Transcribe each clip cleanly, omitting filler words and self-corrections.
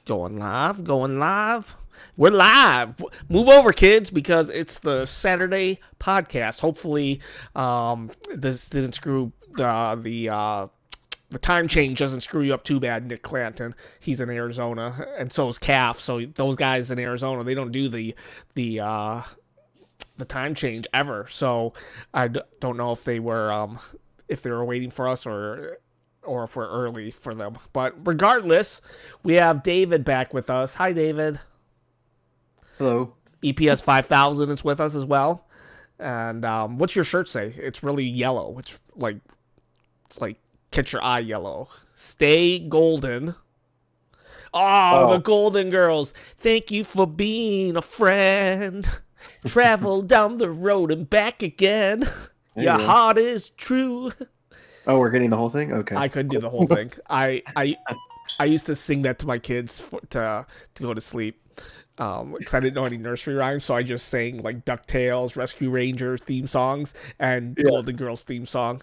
Going live, going live. We're live. Move over, kids, because it's the Saturday podcast. Hopefully, this didn't screw the time change doesn't screw you up too bad, Nick Clanton. He's in Arizona, and so is Calf. So those guys in Arizona, they don't do the the time change ever. So don't know if they were waiting for us or if we're early for them. But regardless, we have David back with us. Hi, David. Hello. EPS 5000 is with us as well. And what's your shirt say? It's really yellow. It's like catch your eye yellow. Stay golden. Oh, the Golden Girls. Thank you for being a friend. Travel down the road and back again. Your heart is true. Oh, we're getting the whole thing? Okay. I couldn't do the whole thing. I used to sing that to my kids to go to sleep because I didn't know any nursery rhymes, so I just sang like DuckTales, Rescue Rangers theme songs, and Golden Girls theme song.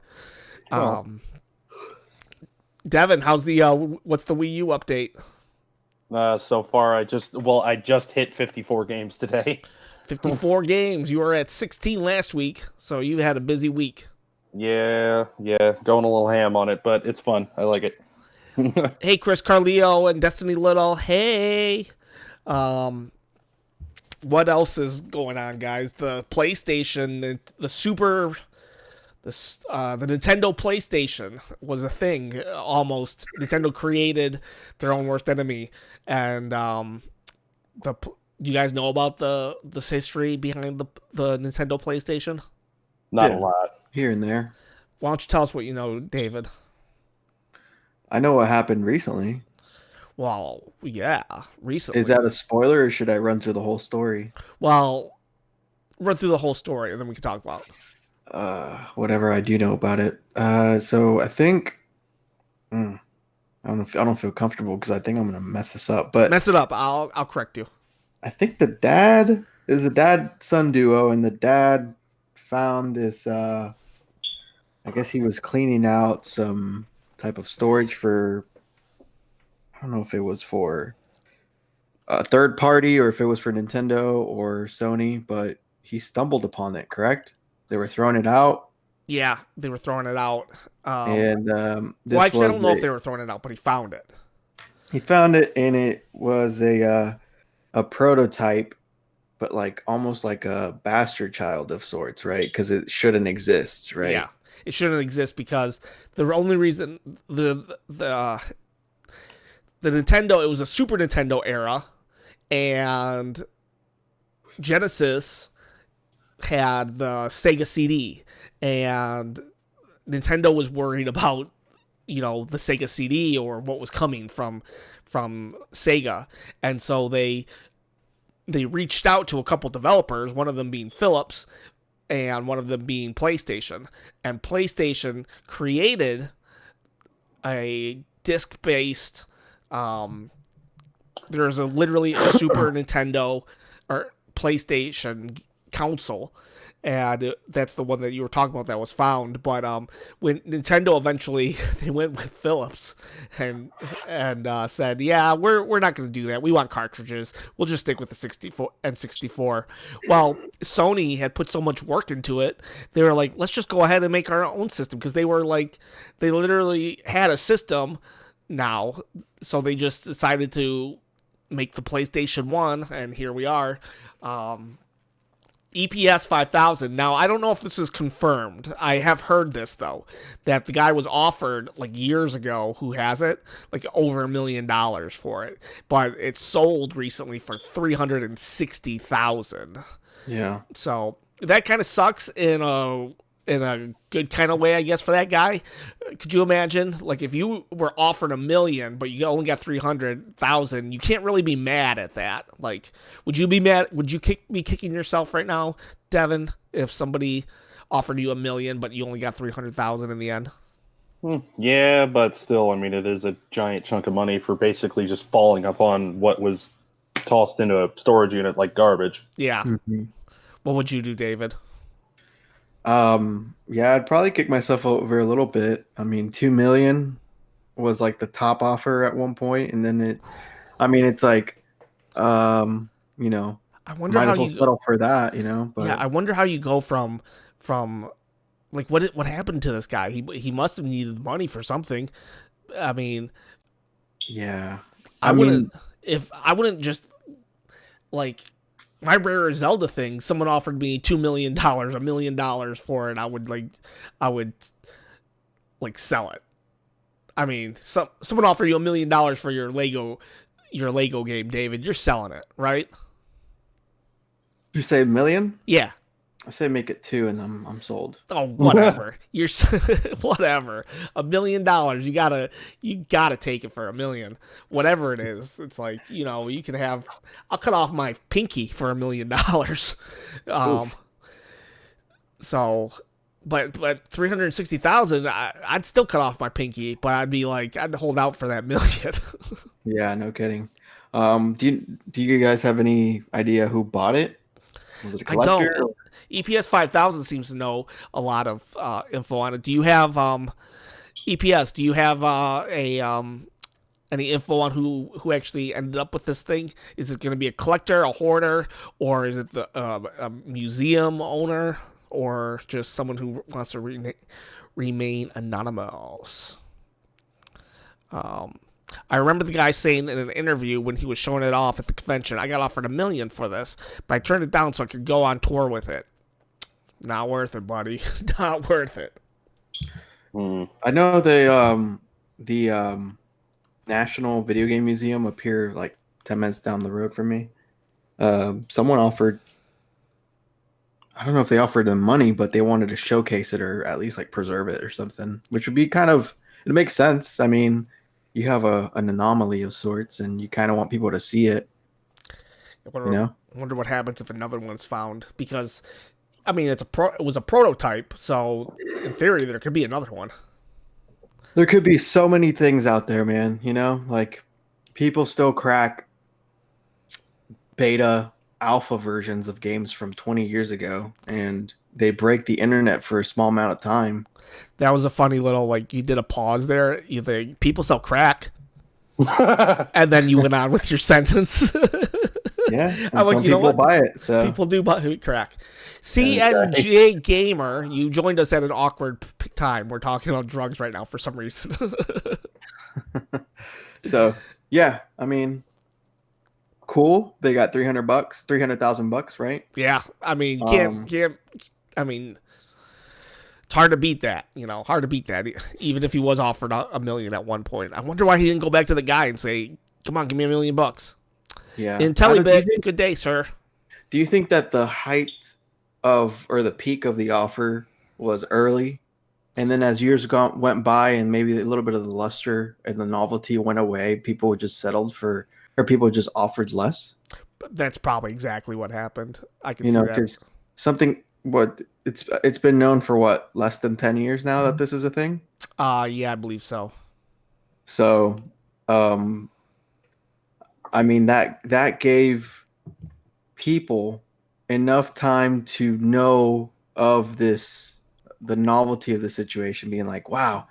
Devin, how's what's the Wii U update? So far, I just hit 54 games today. 54 games. You were at 16 last week, so you had a busy week. Yeah, going a little ham on it, but it's fun. I like it. Hey, Chris Carleo and Destiny Little. Hey. What else is going on, guys? The PlayStation, the Nintendo PlayStation was a thing almost. Nintendo created their own worst enemy, and do you guys know about this history behind the Nintendo PlayStation? Not a lot. Here and there. Why don't you tell us what you know, David? I know what happened recently. Well, yeah, recently. Is that a spoiler, or should I run through the whole story? Well, run through the whole story, and then we can talk about whatever I do know about it. So I think I don't feel comfortable because I think I'm gonna mess this up. But mess it up. I'll correct you. I think the dad is a dad-son duo, and the dad found this. I guess he was cleaning out some type of storage for. I don't know if it was for a third party or if it was for Nintendo or Sony, but he stumbled upon it. Correct? They were throwing it out. Yeah, they were throwing it out. Well, actually, I don't know if they were throwing it out, but he found it. He found it, and it was a prototype, but like almost like a bastard child of sorts, right? Because it shouldn't exist, right? Yeah, it shouldn't exist because the only reason the Nintendo, it was a Super Nintendo era, and Genesis had the Sega CD, and Nintendo was worried about the Sega CD or what was coming from Sega, and so they reached out to a couple developers, one of them being Philips and one of them being PlayStation, and PlayStation created a disc-based there's literally a Super Nintendo or PlayStation console, and that's the one that you were talking about that was found. But when Nintendo eventually they went with Philips and said, yeah, we're not going to do that. We want cartridges. We'll just stick with the 64 and 64. Well, Sony had put so much work into it. They were like, let's just go ahead and make our own system, because they literally had a system now, so they just decided to make the PlayStation 1, and here we are. EPS 5000. Now, I don't know if this is confirmed. I have heard this, though, that the guy was offered like years ago who has it, like over $1 million for it, but it sold recently for $360,000. Yeah. So that kind of sucks in a good kind of way, I guess, for that guy. Could you imagine, like, if you were offered $1 million, but you only got 300,000? You can't really be mad at that. Like, would you be mad? Would you be kicking yourself right now, Devin, if somebody offered you $1 million, but you only got 300,000 in the end? Yeah, but still, I mean, it is a giant chunk of money for basically just falling upon what was tossed into a storage unit like garbage. Yeah. Mm-hmm. What would you do, David? Yeah, I'd probably kick myself over a little bit. I mean, $2 million was like the top offer at one point, and then I mean, it's like, you know, I wonder might how as well you. settle for that, you know. Yeah, But I wonder how you go from like what happened to this guy? He must have needed money for something. I mean, yeah, I I wouldn't mean, if I wouldn't just like my rare Zelda thing. Someone offered me $2 million, $1 million for it. I would like sell it. I mean, someone offer you $1 million for your Lego game, David. You're selling it, right? you say a million? Yeah. I say make it 2, and I'm sold. Oh, whatever. You're whatever. $1 million. You gotta take it for a million. Whatever it is. It's like, you can have. I'll cut off my pinky for $1 million. Um. Oof. So, but 360,000. I'd still cut off my pinky, but I'd hold out for that million. Yeah, no kidding. Do you guys have any idea who bought it? Was it a I don't. collector? EPS 5000 seems to know a lot of info on it. Do you have EPS? Do you have any info on who actually ended up with this thing? Is it going to be a collector, a hoarder, or is it a museum owner, or just someone who wants to remain anonymous? I remember the guy saying in an interview when he was showing it off at the convention, I got offered $1 million for this, but I turned it down so I could go on tour with it. Not worth it, buddy. Not worth it. I know the National Video Game Museum up here, like 10 minutes down the road from me. Someone offered. I don't know if they offered them money, but they wanted to showcase it or at least like preserve it or something, which would be kind of. It makes sense. I mean, you have an anomaly of sorts, and you kind of want people to see it. I wonder what happens if another one's found, because I mean it was a prototype, so in theory there could be another one. There could be so many things out there, man. Like people still crack beta, alpha versions of games from 20 years ago, and they break the internet for a small amount of time. That was a funny little, you did a pause there. You think people sell crack, and then you went on with your sentence. Yeah, and some people buy it. So people do buy crack. CNJ Gamer, you joined us at an awkward time. We're talking about drugs right now for some reason. So yeah, I mean, cool. They got $300, $300,000, right? Yeah, I mean, can't. I mean, it's hard to beat that. Hard to beat that. Even if he was offered $1 million at one point, I wonder why he didn't go back to the guy and say, "Come on, give me $1 million." Yeah. IntelliBit, good day, sir. Do you think that the height or the peak of the offer was early, and then as years went by, and maybe a little bit of the luster and the novelty went away, people just settled for, or people just offered less? That's probably exactly what happened. I can see that. Because it's been known for less than 10 years now that this is a thing. Yeah, I believe so. So, I mean that gave people enough time to know of the novelty of the situation, being like, wow,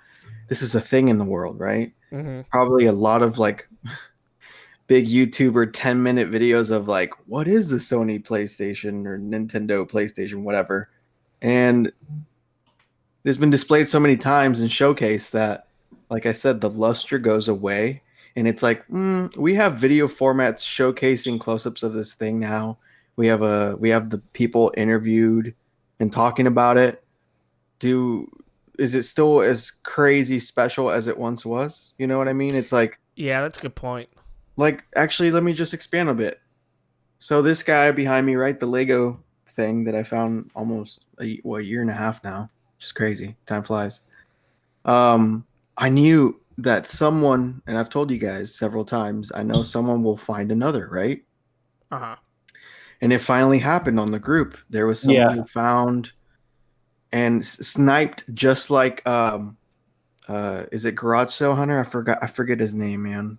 this is a thing in the world, right? Mm-hmm. Probably a lot of big YouTuber 10-minute videos of what is the Sony PlayStation or Nintendo PlayStation, whatever. And it's been displayed so many times and showcased that, like I said, the luster goes away. And it's we have video formats showcasing close-ups of this thing now. We have the people interviewed and talking about it. Is it still as crazy special as it once was? You know what I mean? It's yeah, that's a good point. Actually, let me just expand a bit. So this guy behind me, right, the Lego thing that I found almost a year and a half now. Just crazy. Time flies. I knew that someone, and I've told you guys several times, I know someone will find another, right? Uh-huh. And it finally happened on the group. There was someone who found and sniped just like is it Garage Sale Hunter? I forget his name, man.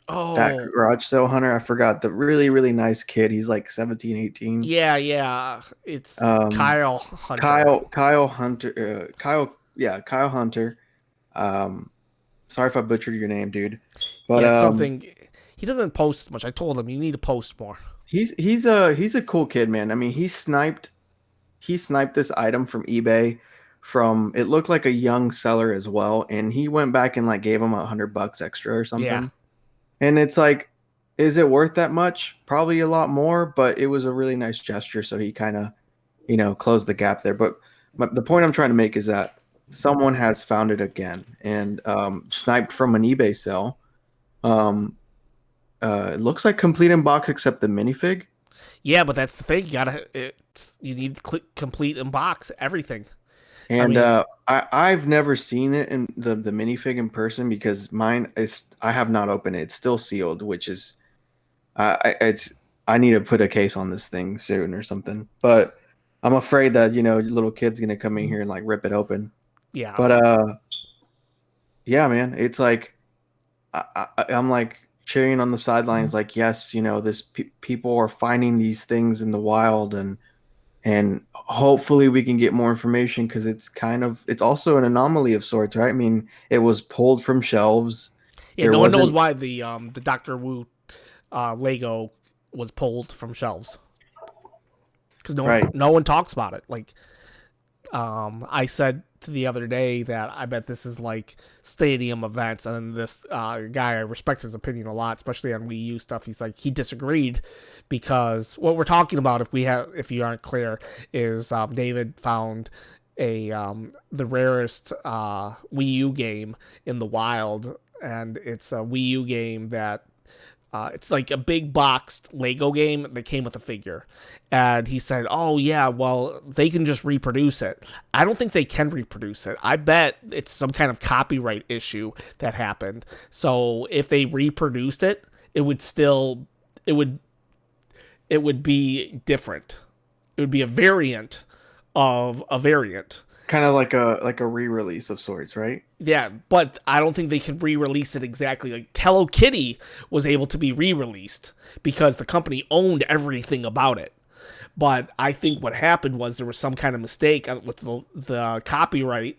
Oh, that Garage Sale Hunter, I forgot. The really, really nice kid. He's 17, 18. Yeah. It's Kyle Hunter. Kyle Hunter. Kyle Hunter. Sorry if I butchered your name, dude. But something. He doesn't post much. I told him you need to post more. He's a cool kid, man. I mean, he sniped this item from eBay from it looked like a young seller as well, and he went back and like gave him $100 extra or something. Yeah. And it's like, is it worth that much? Probably a lot more, but it was a really nice gesture. So he kind of, closed the gap there. But the point I'm trying to make is that someone has found it again and sniped from an eBay sale. It looks like complete in box except the minifig. Yeah, but that's the thing. You need to click complete in box everything. And I've never seen it in the minifig in person because mine is I have not opened it. It's still sealed, which is I need to put a case on this thing soon or something. But I'm afraid that little kid's gonna come in here and like rip it open. Yeah. But yeah, man, it's like I'm like cheering on the sidelines, like yes, this people are finding these things in the wild and hopefully we can get more information because it's also an anomaly of sorts, right? I mean, it was pulled from shelves. Yeah, no one knows why the Dr. Wu Lego was pulled from shelves because no one talks about it. Like I said the other day that I bet this is like stadium events, and this guy, I respect his opinion a lot, especially on Wii U stuff. He's like, he disagreed because what we're talking about, if you aren't clear, is David found the rarest Wii U game in the wild, and it's a Wii U game that it's like a big boxed Lego game that came with a figure. And he said, oh, yeah, well, they can just reproduce it. I don't think they can reproduce it. I bet it's some kind of copyright issue that happened. So if they reproduced it, it would be different. It would be a variant of a variant. Kind of like a re-release of sorts, right? Yeah, but I don't think they can re-release it exactly. Like Hello Kitty was able to be re-released because the company owned everything about it. But I think what happened was there was some kind of mistake with the copyright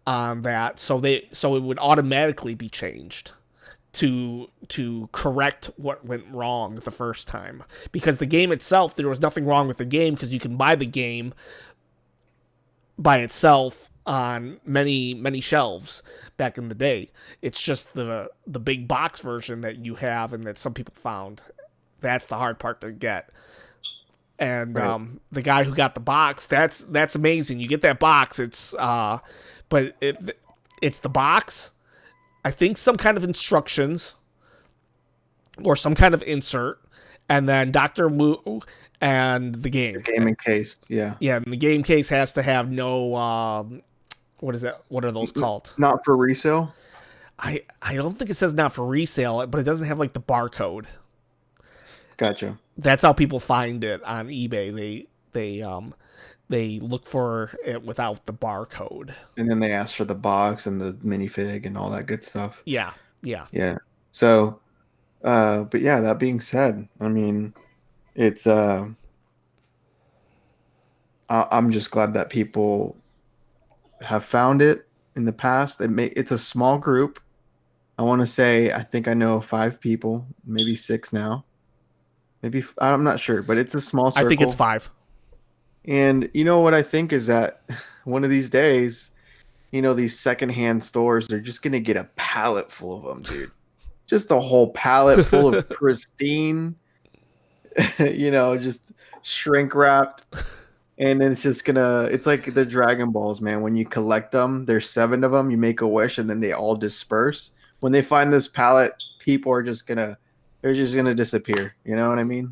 on that, so it would automatically be changed to correct what went wrong the first time. Because the game itself, there was nothing wrong with the game because you can buy the game by itself on many shelves back in the day. It's just the big box version that you have and that some people found. That's the hard part to get. And right. The guy who got the box, that's amazing. You get that box, it's the box. I think some kind of instructions or some kind of insert, and then Dr. Wu and the game. The game case, yeah. Yeah, and the game case has to have no what is that? What are those called? Not for resale? I don't think it says not for resale, but it doesn't have like the barcode. Gotcha. That's how people find it on eBay. They look for it without the barcode. And then they ask for the box and the minifig and all that good stuff. Yeah. Yeah. So but yeah, that being said, I mean, it's I'm just glad that people have found it in the past. It's a small group. I want to say I think I know 5 people, maybe 6 now. Maybe I'm not sure, but it's a small circle. I think it's 5. And you know what I think is that one of these days, these secondhand stores, they're just gonna get a pallet full of them, dude. Just a whole pallet full of pristine, just shrink wrapped. And then it's like the Dragon Balls, man. When you collect them, there's 7 of them, you make a wish, and then they all disperse. When they find this pallet, people are just gonna disappear. You know what I mean?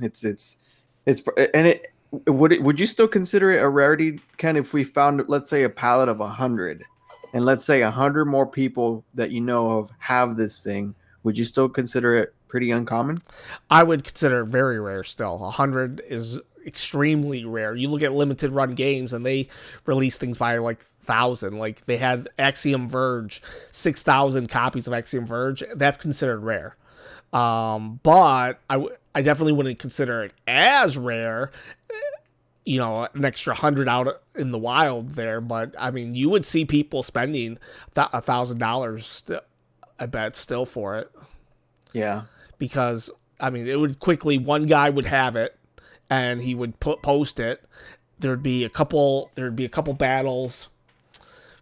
Would you still consider it a rarity, Ken, if we found, let's say, a pallet of 100, and let's say 100 more people that you know of have this thing? Would you still consider it pretty uncommon? I would consider it very rare still. 100 is extremely rare. You look at limited run games and they release things by like 1,000. Like they had Axiom Verge, 6,000 copies of Axiom Verge. That's considered rare. But I definitely wouldn't consider it as rare. An extra 100 out in the wild there. But I mean, you would see people spending $1,000. I bet still for it. Yeah. because I mean it would quickly one guy would have it and he would post it. There'd be a couple battles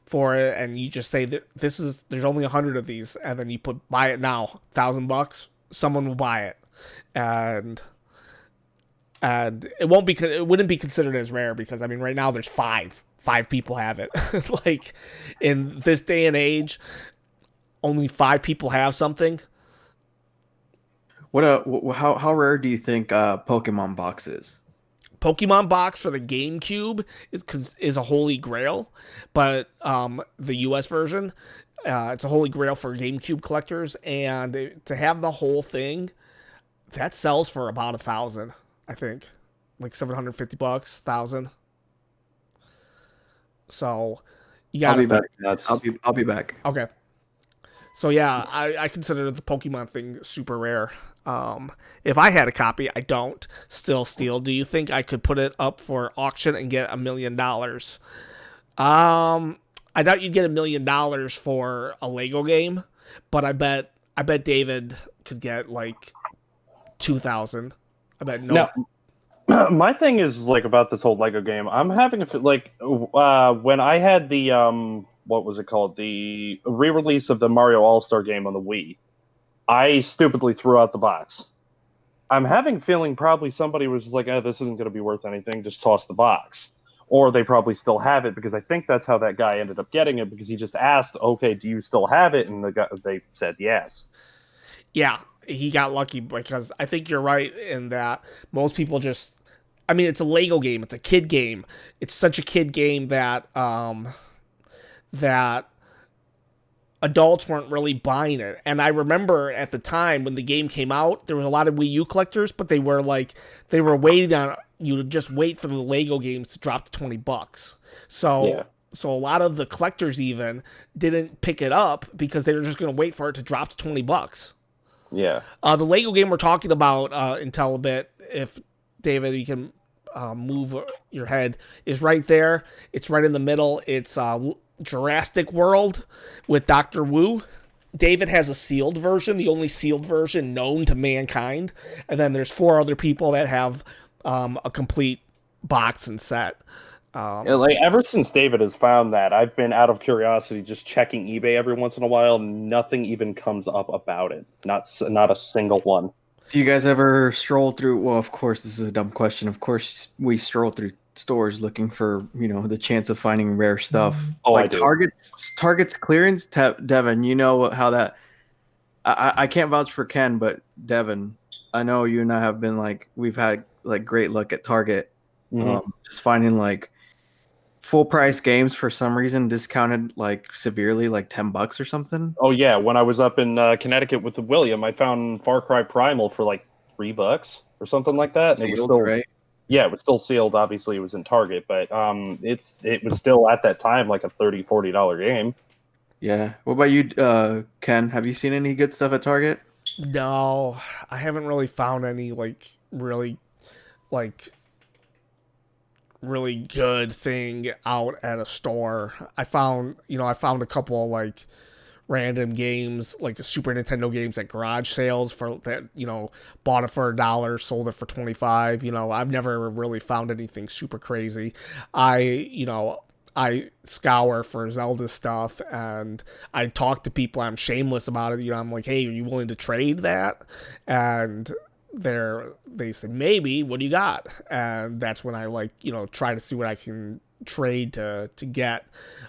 for it, and you just say that there's only 100 of these, and then you put buy it now, $1,000, someone will buy it, and it wouldn't be considered as rare because I mean right now there's five people have it. Like in this day and age, only 5 people have something. How rare do you think Pokemon Box is? Pokemon Box for the GameCube is a holy grail, but the US version, it's a holy grail for GameCube collectors, and to have the whole thing, that sells for about 1,000, I think, like $750, 1,000. So, yeah, I'll be back. I'll be back. Okay. So yeah, I consider the Pokemon thing super rare. If I had a copy, I don't. Still steal. Do you think I could put it up for auction and get $1 million? I doubt you'd get $1 million for a Lego game, but I bet David could get like 2,000. I bet no. Now, my thing is like about this whole Lego game. I'm having when I had the what was it called? The re-release of the Mario All-Star game on the Wii. I stupidly threw out the box. I'm having a feeling probably somebody was like, oh, this isn't going to be worth anything, just toss the box. Or they probably still have it, because I think that's how that guy ended up getting it, because he just asked, okay, do you still have it? And they said yes. Yeah, he got lucky, because I think you're right in that most people just... I mean, it's a Lego game. It's a kid game. It's such a kid game that... that adults weren't really buying it. And I remember at the time when the game came out, there was a lot of Wii U collectors, but they were waiting on you to just wait for the Lego games to drop to $20. So a lot of the collectors even didn't pick it up because they were just going to wait for it to drop to $20. Yeah. The Lego game we're talking about until a bit, if David, you can move your head, is right there. It's right in the middle. It's Jurassic World with Dr. Wu. David has a sealed version, the only sealed version known to mankind. And then there's 4 other people that have a complete box and set. Like ever since David has found that, I've been out of curiosity just checking eBay every once in a while. Nothing even comes up about it. Not a single one. Do you guys ever stroll through? Well, of course, this is a dumb question. Of course, we stroll through stores looking for, the chance of finding rare stuff. Oh, like I do. Target's clearance. Devin, you know how that. I can't vouch for Ken, but Devin, I know you and I have been we've had great luck at Target, just finding full price games for some reason discounted severely, $10 or something. Oh yeah, when I was up in Connecticut with William, I found Far Cry Primal for $3 or something like that. And it was still, right? Yeah, it was still sealed. Obviously, it was in Target, but it was still at that time a $30, $40 game. Yeah. What about you, Ken? Have you seen any good stuff at Target? No, I haven't really found any really good thing out at a store. I found a couple random games, Super Nintendo games at garage sales for that, bought it for $1, sold it for $25. I've never really found anything super crazy. I scour for Zelda stuff, and I talk to people. I'm shameless about it. I'm like, hey, are you willing to trade that? And they said, maybe, what do you got? And that's when I try to see what I can trade to get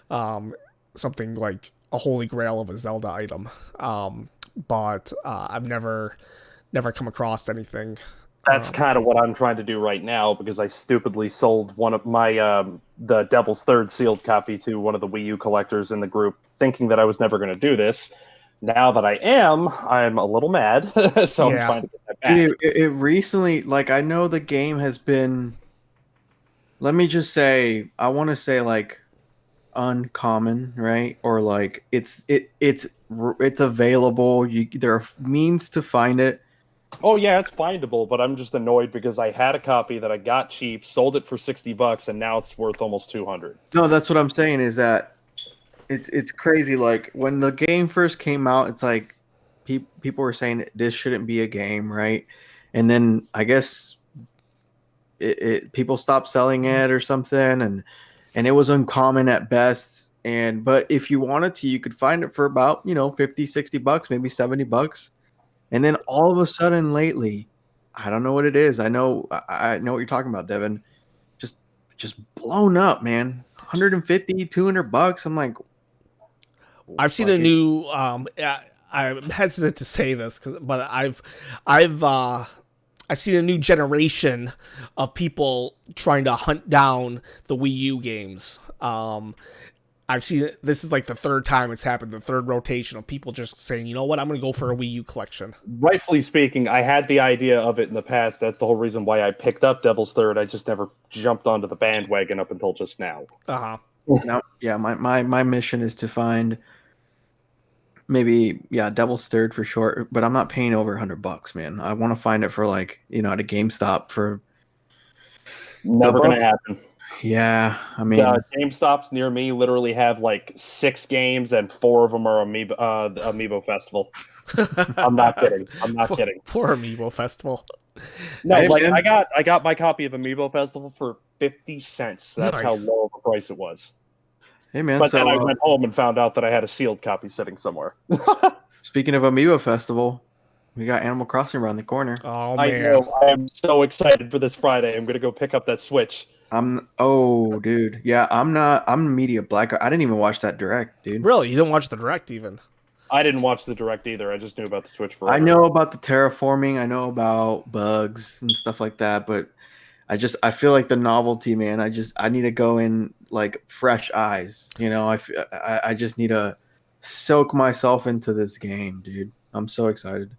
something like a holy grail of a Zelda item. But I've never come across anything. That's kind of what I'm trying to do right now, because I stupidly sold one of my the Devil's Third sealed copy to one of the Wii U collectors in the group, thinking that I was never going to do this. Now that I am, I'm a little mad, so I'm trying to get that back. It recently, I know the game has been, let me just say, I want to say uncommon, right? Or it's available. There are means to find it. Oh yeah, it's findable, but I'm just annoyed because I had a copy that I got cheap, sold it for $60, and now it's worth almost $200. No, that's what I'm saying is that it's crazy. When the game first came out, it's people were saying this shouldn't be a game, right? And then I guess people stopped selling it or something, and it was uncommon at best. And but if you wanted to, you could find it for about 50, $60, maybe $70. And then all of a sudden lately, I don't know what it is. I know what you're talking about, Devin. Just blown up, man. 150, $200. I'm like, I've seen a new. I'm hesitant to say this, but I've seen a new generation of people trying to hunt down the Wii U games. I've seen it. This is like the third time it's happened, the third rotation of people just saying, you know what, I'm going to go for a Wii U collection. Rightfully speaking, I had the idea of it in the past. That's the whole reason why I picked up Devil's Third. I just never jumped onto the bandwagon up until just now. No, yeah, my mission is to find maybe Devil's Third for sure, but I'm not paying over $100, man. I want to find it for at a GameStop for never going to happen. Yeah, I mean, GameStops near me literally have like 6 games, and 4 of them are Amiibo Festival. I'm not kidding. Poor Amiibo Festival. No, I got my copy of Amiibo Festival for 50 cents. That's nice. How low of a price it was. Hey man, but then I went home and found out that I had a sealed copy sitting somewhere. Speaking of Amiibo Festival, we got Animal Crossing around the corner. Oh man, I know. I am so excited for this Friday. I'm gonna go pick up that Switch. Dude. Yeah, I'm media black. I didn't even watch that direct, dude. Really? You didn't watch the direct even? I didn't watch the direct either. I just knew about the Switch forever. I know about the terraforming. I know about bugs and stuff like that, but I feel like the novelty, man. I need to go in like fresh eyes. I just need to soak myself into this game, dude. I'm so excited.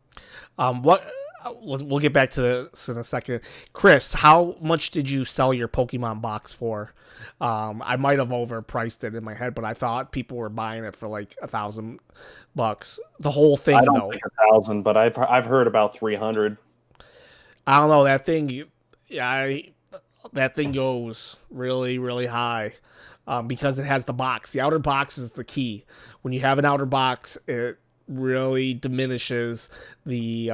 We'll get back to this in a second. Chris, how much did you sell your Pokemon box for? I might have overpriced it in my head, but I thought people were buying it for like $1,000. The whole thing, I don't think 1,000, but I've heard about 300. I don't know, that thing. Yeah, that thing goes really, really high because it has the box. The outer box is the key. When you have an outer box, it really diminishes the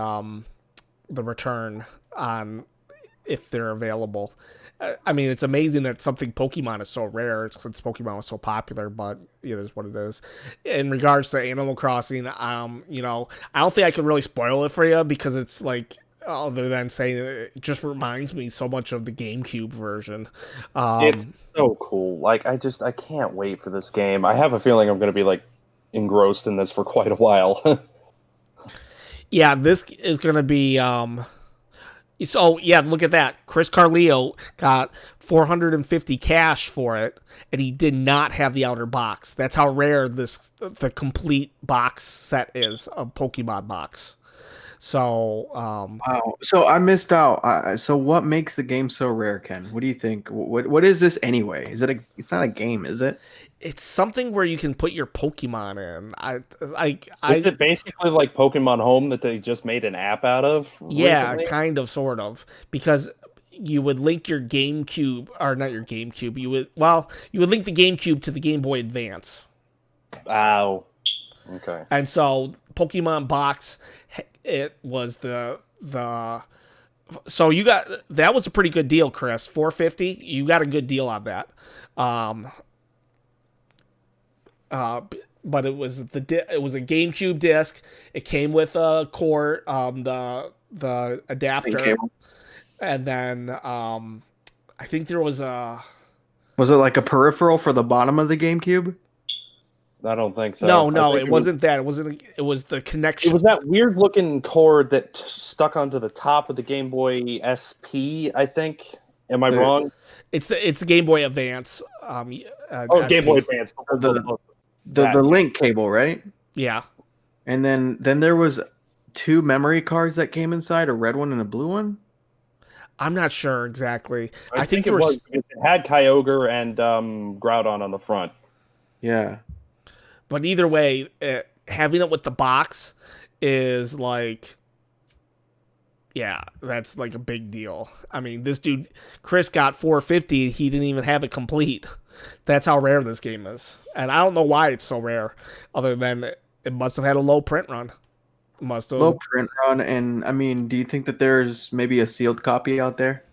return on if they're available. I mean, it's amazing that something Pokemon is so rare since Pokemon was so popular, but it is what it is. In regards to Animal Crossing, I don't think I can really spoil it for you because it's like, other than saying it just reminds me so much of the GameCube version. It's so cool. Like, I can't wait for this game. I have a feeling I'm going to be like engrossed in this for quite a while. Yeah, this is going to be... So, yeah, look at that. Chris Carleo got $450 cash for it, and he did not have the outer box. That's how rare the complete box set is, a Pokemon box. So, wow. So I missed out. So what makes the game so rare, Ken? What do you think? What is this anyway? It's not a game, is it? It's something where you can put your Pokemon in. Is it basically like Pokemon Home that they just made an app out of? Yeah, recently? kind of, sort of, because you would link your GameCube, or not your GameCube. You would link the GameCube to the Game Boy Advance. Ow. Okay. And so Pokemon Box, it was so you got, that was a pretty good deal, Chris. $450. You got a good deal on that. But it was a GameCube disc. It came with a cord, the adapter, and then I think there was a. Was it like a peripheral for the bottom of the GameCube? I don't think so. No, it wasn't that. It wasn't. It was the connection. It was that weird looking cord that stuck onto the top of the Game Boy SP. I think. Am I wrong? It's the Game Boy Advance. Game Boy Advance. The link cable, right? Yeah. And then there was 2 memory cards that came inside, a red one and a blue one. I'm not sure exactly. I think it was because it had Kyogre and Groudon on the front. Yeah. But either way, having it with the box is like, yeah, that's like a big deal. I mean, this dude, Chris, got $450. He didn't even have it complete. That's how rare this game is. And I don't know why it's so rare, other than it must have had a low print run. Must have. Low print run, and I mean, do you think that there's maybe a sealed copy out there?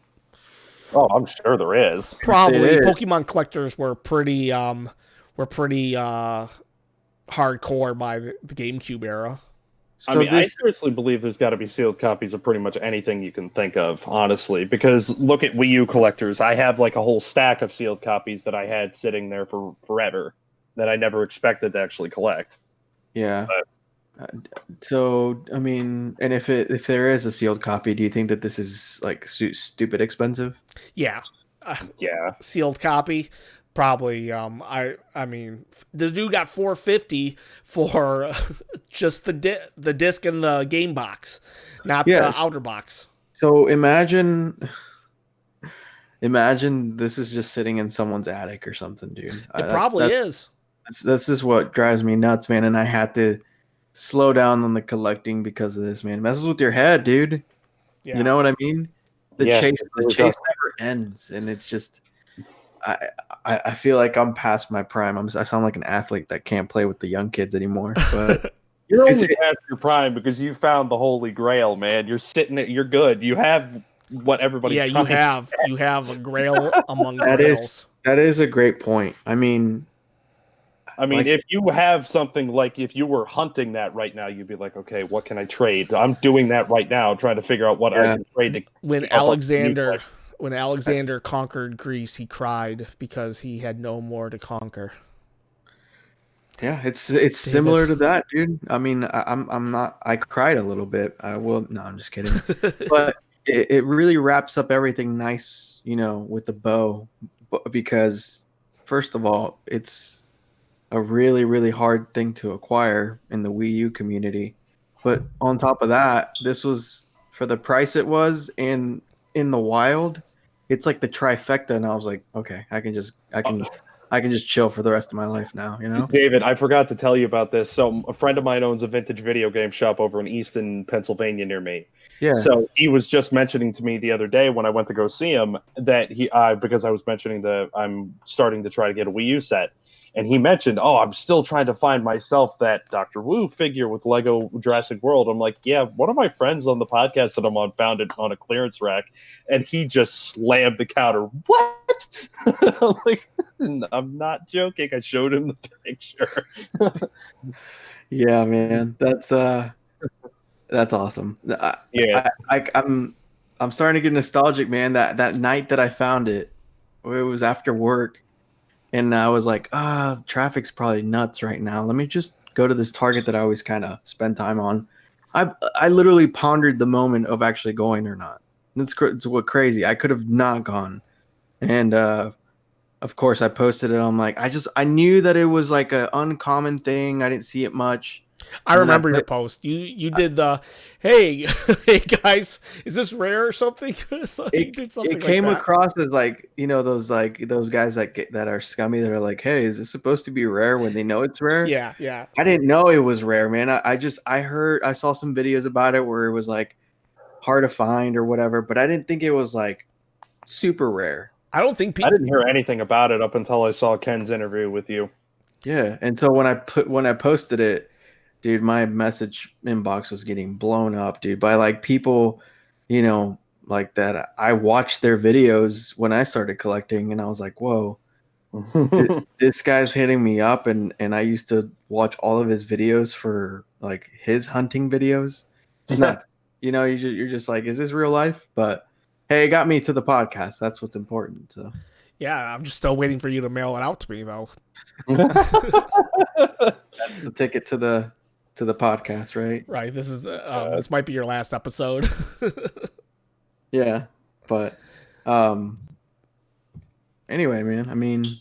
Oh, I'm sure there is. Probably. is. Pokemon collectors were pretty hardcore by the GameCube era. I So mean, I this, seriously believe there's got to be sealed copies of pretty much anything you can think of, honestly. Because look at Wii U collectors. I have like a whole stack of sealed copies that I had sitting there for forever that I never expected to actually collect. yeah. So I mean, and if there is a sealed copy, do you think that this is like stupid expensive? Yeah. Yeah. Sealed copy. Probably. I mean, the dude got $450 for just the disc and the game box, not Yes. the outer box. So imagine this is just sitting in someone's attic or something, dude. It probably is. That's just what drives me nuts, man. And I had to slow down on the collecting because of this, man. It messes with your head, dude. Yeah. You know what I mean? The Yeah, chase it really never does. ends, and it's just I feel like I'm past my prime. I sound like an athlete that can't play with the young kids anymore. But You're It's- only past your prime because you found the holy grail, man. You're sitting there. You're good. You have what everybody's Yeah, trying. you have a grail among That grails. that is a great point. I mean, I mean, like- if you have something like if you were hunting that right now, you'd be like, okay, what can I trade? I'm doing that right now, trying to figure out what I Yeah. can trade to When keep up with the new Alexander collection. when Alexander conquered Greece, he cried because he had no more to conquer. yeah, it's similar to that, dude. I mean, I'm not. I cried a little bit. I will. No, I'm just kidding. But it really wraps up everything nice, with the bow, because first of all, it's a really, really hard thing to acquire in the Wii U community. But on top of that, this was for the price it was, and in the wild, it's like the trifecta. And I was like, okay, I can just chill for the rest of my life now, David, I forgot to tell you about this. So, a friend of mine owns a vintage video game shop over in Easton, Pennsylvania, near me. Yeah. So he was just mentioning to me the other day when I went to go see him that because I was mentioning that I'm starting to try to get a Wii U set, and he mentioned, "Oh, I'm still trying to find myself that Doctor Wu figure with Lego Jurassic World." I'm like, "Yeah, one of my friends on the podcast that I'm on found it on a clearance rack," and he just slammed the counter. What? I'm like, I'm not joking. I showed him the picture. Yeah, man, that's awesome. Yeah. I'm starting to get nostalgic, man. That night that I found it, it was after work, and I was like, traffic's probably nuts right now. Let me just go to this Target that I always kind of spend time on. I literally pondered the moment of actually going or not. It's what crazy. I could have not gone, and of course I posted it. I'm like, I knew that it was like an uncommon thing. I didn't see it much. I remember your post. You did the, hey guys, is this rare or something? So you did something It came like that. across as like those guys that are scummy that are like, hey, is this supposed to be rare when they know it's rare? Yeah. I didn't know it was rare, man. I saw some videos about it where it was like hard to find or whatever, but I didn't think it was like super rare. I don't think I people. didn't hear anything about it up until I saw Ken's interview with you. Yeah, and so when I posted it, dude, my message inbox was getting blown up, dude, by like people, like that. I watched their videos when I started collecting, and I was like, whoa, this guy's hitting me up, and I used to watch all of his videos for like his hunting videos. It's nuts. You're just like, is this real life? But hey, it got me to the podcast. That's what's important. So Yeah, I'm just still waiting for you to mail it out to me though. that's the ticket to the podcast, right? Right. This might be your last episode. Yeah, but anyway, man, I mean,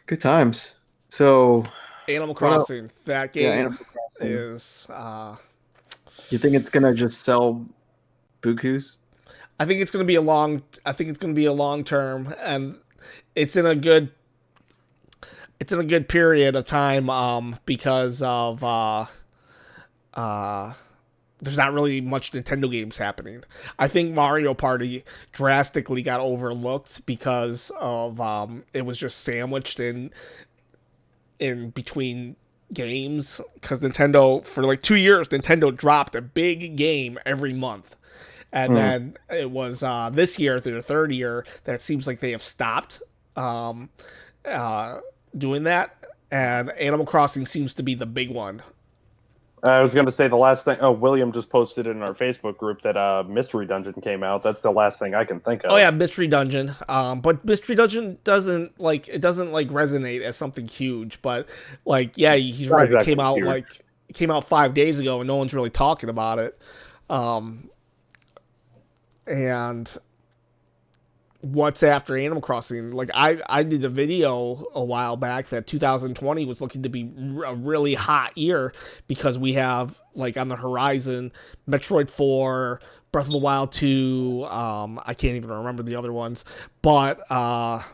good times. So Animal Crossing. That game Animal Crossing. is. You think it's gonna just sell bukus? I think it's going to be a long. I think it's going to be a long term, and it's in a good. It's in a good period of time. Because of there's not really much Nintendo games happening. I think Mario Party drastically got overlooked because of it was just sandwiched in between games because Nintendo for like 2 years Nintendo dropped a big game every month, and then it was this year through the third year that it seems like they have stopped um, doing that, and Animal Crossing seems to be the big one. I was going to say the last thing. Oh, William just posted in our Facebook group that Mystery Dungeon came out. That's the last thing I can think of. Oh yeah, Mystery Dungeon. But Mystery Dungeon doesn't resonate as something huge. But like, yeah, he's right. Exactly It came out 5 days ago, and no one's really talking about it. And what's after Animal Crossing? Like I did a video a while back that 2020 was looking to be a really hot year because we have like on the horizon Metroid 4, Breath of the Wild 2, I can't even remember the other ones, but Bayonetta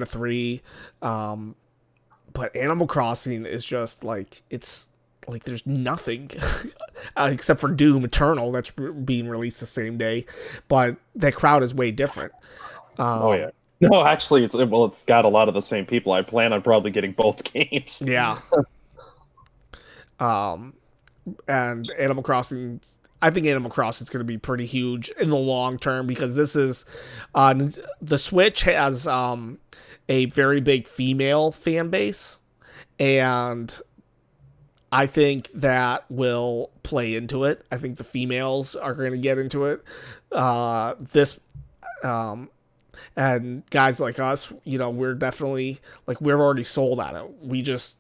3, but Animal Crossing is just like it's like there's nothing except for Doom Eternal that's being released the same day, but that crowd is way different. Oh yeah, no, actually, it's got a lot of the same people. I plan on probably getting both games. Yeah. And Animal Crossing, I think Animal Crossing is going to be pretty huge in the long term because this is the Switch has a very big female fan base, and I think that will play into it. I think the females are going to get into it. And guys like us, we're definitely like we're already sold on it. We just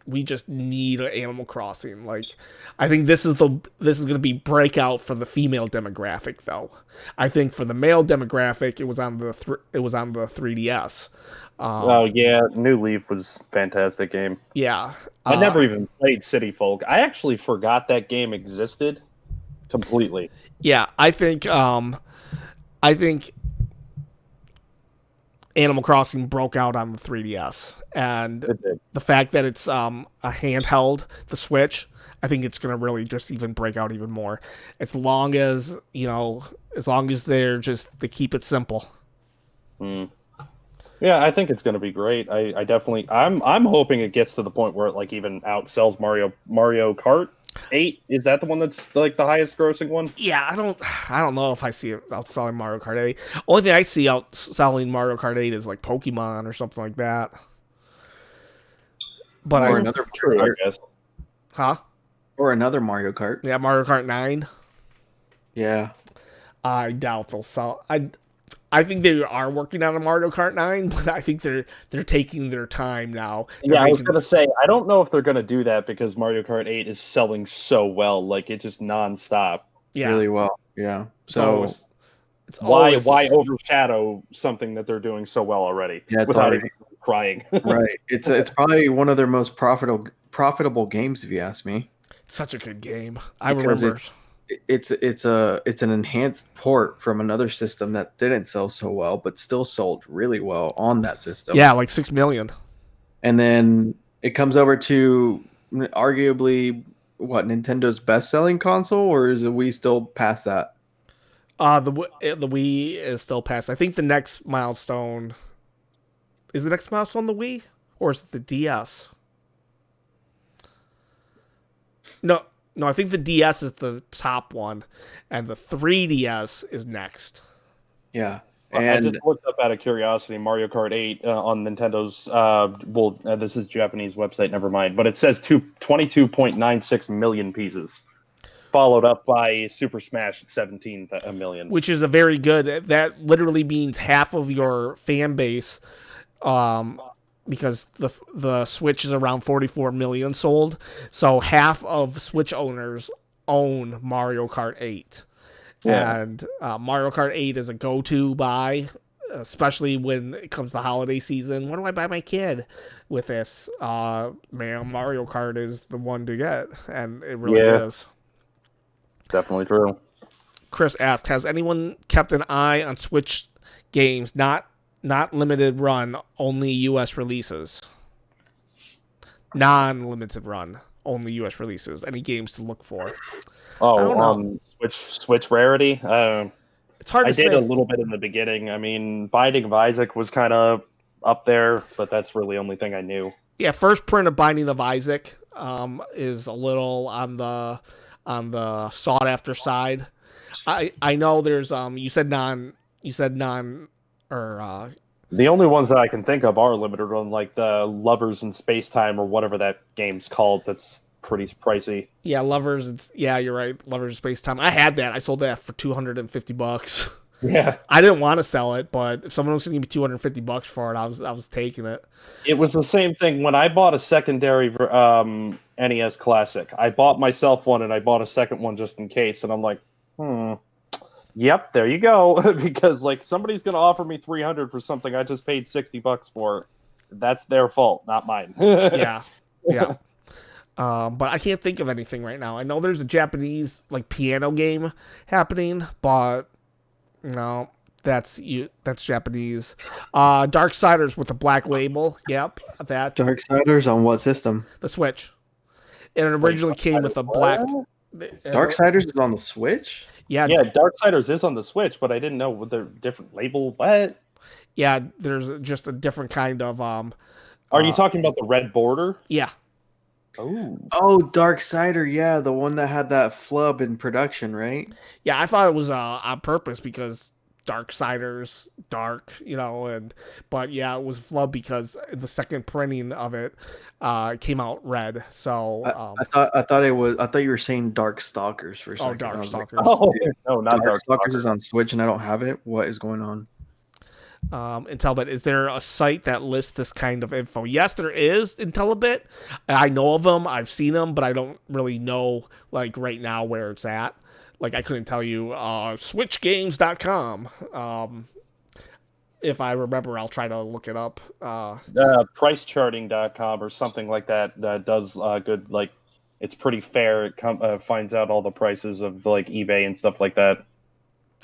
need an Animal Crossing. Like, I think this is going to be breakout for the female demographic, though. I think for the male demographic, it was on the 3DS. Oh yeah, New Leaf was a fantastic game. Yeah, I never even played City Folk. I actually forgot that game existed completely. Yeah, I think Animal Crossing broke out on the 3DS, and the fact that it's a handheld, the Switch, I think it's gonna really just even break out even more. As long as they keep it simple. Yeah, I think it's going to be great. I definitely, I'm hoping it gets to the point where it like even outsells Mario Kart 8. Is that the one that's like the highest grossing one? Yeah, I don't know if I see it outselling Mario Kart 8. Only thing I see outselling Mario Kart 8 is like Pokemon or something like that. But or another Mario Kart, I guess. Huh? Or another Mario Kart. Yeah, Mario Kart 9. Yeah. I doubt they'll sell. I think they are working on a Mario Kart 9, but I think they're taking their time now. Yeah, I was going to say, I don't know if they're going to do that because Mario Kart 8 is selling so well. Like, it's just nonstop. Yeah. Really well. Yeah. So it's why overshadow something that they're doing so well already? Yeah, without even crying. Right. It's probably one of their most profitable games, if you ask me. Such a good game. I remember. It's an enhanced port from another system that didn't sell so well, but still sold really well on that system. Yeah, like 6 million. And then it comes over to arguably Nintendo's best-selling console, or is the Wii still past that? The Wii is still past. I think the next milestone is the Wii, or is it the DS? No, I think the DS is the top one, and the 3DS is next. Yeah. And I just looked up out of curiosity Mario Kart 8 on Nintendo's, this is Japanese website, never mind, but it says 22.96 million pieces, followed up by Super Smash at 17 million. Which is a very good, that literally means half of your fan base, because the Switch is around 44 million sold, so half of Switch owners own Mario Kart 8. Yeah. And Mario Kart 8 is a go-to buy, especially when it comes to holiday season. What do I buy my kid with this? Mario Kart is the one to get, and it really is. Definitely true. Chris asked, has anyone kept an eye on Switch games not limited run, only U.S. releases? Non-limited run, only U.S. releases. Any games to look for? Switch rarity. It's hard to say. I did a little bit in the beginning. I mean, Binding of Isaac was kind of up there, but that's really the only thing I knew. Yeah, first print of Binding of Isaac is a little on the sought after side. I know there's you said non or The only ones that I can think of are limited run, like the Lovers in Space Time or whatever that game's called. That's pretty pricey. yeah, Lovers. You're right. Lovers of Space Time. I had that. I sold that for $250. Yeah, I didn't want to sell it, but if someone was going to give me $250 for it, I was taking it. it was the same thing when I bought a secondary NES Classic. I bought myself one and I bought a second one just in case, and I'm like, yep, there you go, because like somebody's gonna offer me 300 for something I just paid $60 for. That's their fault, not mine. Yeah. But I can't think of anything right now. I know there's a Japanese like piano game happening, but no, that's Japanese. Darksiders with the black label. Yep, that Darksiders on what system? the Switch. And it originally came with a black. Darksiders is on the Switch? Yeah, Yeah, Darksiders is on the Switch, but I didn't know with the different label. What? yeah. There's just a different kind of Are you talking about the red border? Yeah, Oh, Darksider, yeah, the one that had that flub in production, right? yeah. I thought it was on purpose because Darksiders, dark, but yeah, it was flub because the second printing of it came out red. So I thought you were saying Darkstalkers for a second. I was like, Darkstalkers. Oh, no, not Darkstalkers is on Switch and I don't have it. What is going on? Intelbit, is there a site that lists this kind of info? Yes, there is. Intelbit. I know of them. I've seen them, but I don't really know like right now where it's at. Like I couldn't tell you switchgames.com. If I remember, I'll try to look it up. Pricecharting.com or something like that does good. Like it's pretty fair. It finds out all the prices of like eBay and stuff like that.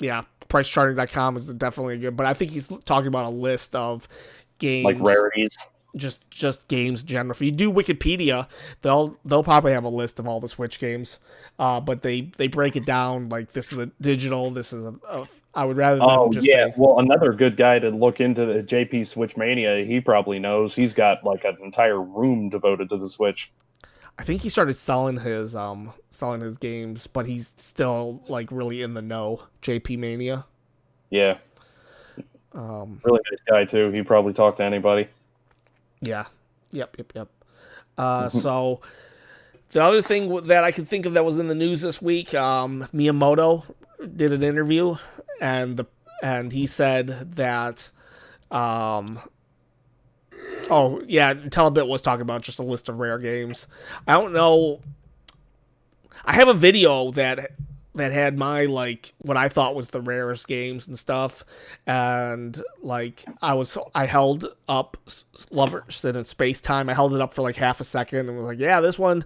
Yeah, pricecharting.com is definitely good, but I think he's talking about a list of games, like rarities. Just games in general. If you do Wikipedia, they'll probably have a list of all the Switch games, but they break it down like this is a digital, this is a I would rather than just say, well, another good guy to look into the JP Switch Mania. He probably knows. He's got like an entire room devoted to the Switch. I think he started selling his games, but he's still like really in the know. JP Mania. Yeah. Really nice guy too. He probably talked to anybody. Yeah. Yep. So the other thing that I can think of that was in the news this week, Miyamoto did an interview, and he said that Telebit was talking about just a list of rare games. I don't know. I have a video that had my like what I thought was the rarest games and stuff, and like I held up Lovers in Space Time. I held it up for like half a second and was like, yeah, this one's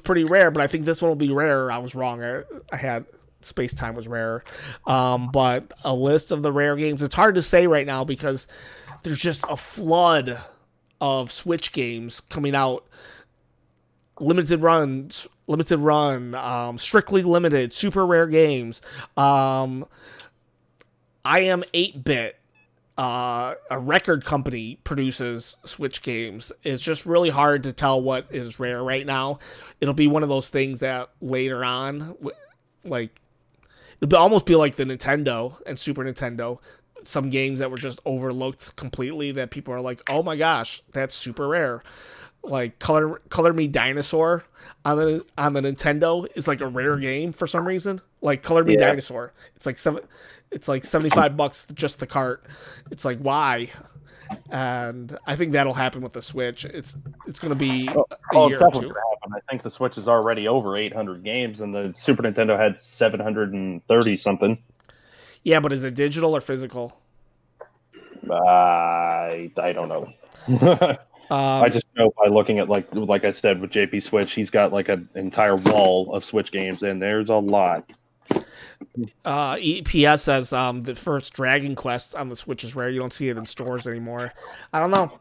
pretty rare, but I think this one will be rare. I was wrong. I had Space Time was rare, but a list of the rare games. It's hard to say right now because there's just a flood of Switch games coming out. Limited run, strictly limited, super rare games. I Am 8-Bit, a record company, produces Switch games. It's just really hard to tell what is rare right now. It'll be one of those things that later on, like, it'll almost be like the Nintendo and Super Nintendo. Some games that were just overlooked completely that people are like, oh my gosh, that's super rare. Like Color Me Dinosaur on the Nintendo is like a rare game for some reason. Like Color Me Dinosaur, it's like $75 just the cart. It's like why? And I think that'll happen with the Switch. It's going to be a year or two. I think the Switch is already over 800 games, and the Super Nintendo had 730 something. Yeah, but is it digital or physical? I don't know. I just know by looking at like I said with JP Switch, he's got like an entire wall of Switch games, and there's a lot. EPS says the first Dragon Quest on the Switch is rare. You don't see it in stores anymore. I don't know.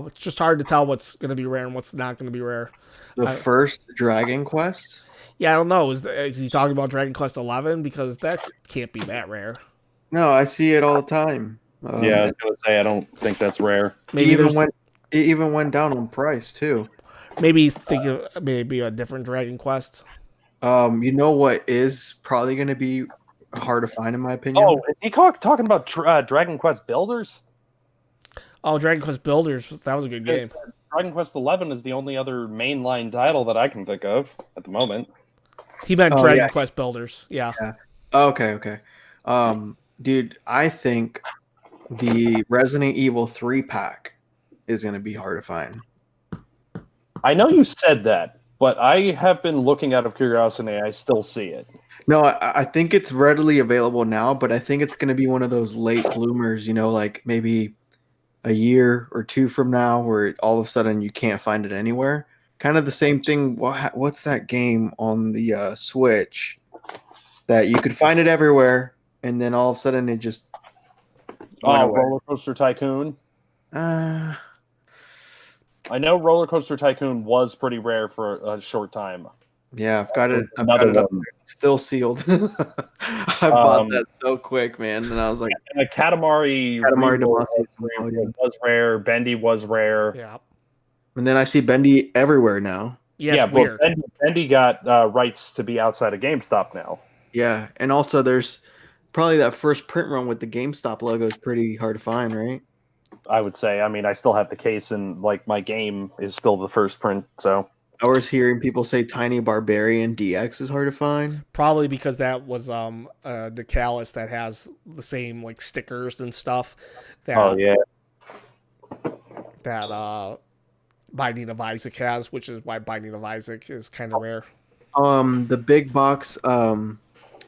It's just hard to tell what's going to be rare and what's not going to be rare. The first Dragon Quest? Yeah, I don't know. Is he talking about Dragon Quest 11? Because that can't be that rare. No, I see it all the time. Yeah, I was going to say, I don't think that's rare. Maybe It even went down on price too. Maybe he's thinking maybe a different Dragon Quest. You know what is probably going to be hard to find in my opinion? Oh, is he talking about Dragon Quest Builders? Oh, Dragon Quest Builders. That was a good game. Dragon Quest 11 is the only other mainline title that I can think of at the moment. He meant Oh, Dragon yeah. Quest Builders. Yeah. Okay. Dude, I think the Resident Evil 3 pack is going to be hard to find. I know you said that, but I have been looking out of curiosity. I still see it. No, I think it's readily available now, but I think it's going to be one of those late bloomers, like maybe a year or two from now where all of a sudden you can't find it anywhere. Kind of the same thing. What's that game on the Switch that you could find it everywhere and then all of a sudden it just went away? Roller Coaster Tycoon. Uh, I know Roller Coaster Tycoon was pretty rare for a short time. Yeah, I've got it Another up one. there, still sealed. I bought that so quick, man, and I was like, Katamari Damacy was rare. Bendy was rare. Yeah. and then I see Bendy everywhere now. Yeah, it's weird. But Bendy got rights to be outside of GameStop now. Yeah, and also there's probably that first print run with the GameStop logo is pretty hard to find, right? I would say. I mean, I still have the case, and like my game is still the first print. So I was hearing people say Tiny Barbarian DX is hard to find. Probably because that was the Callus that has the same like stickers and stuff that that Binding of Isaac has, which is why Binding of Isaac is kind of rare. The big box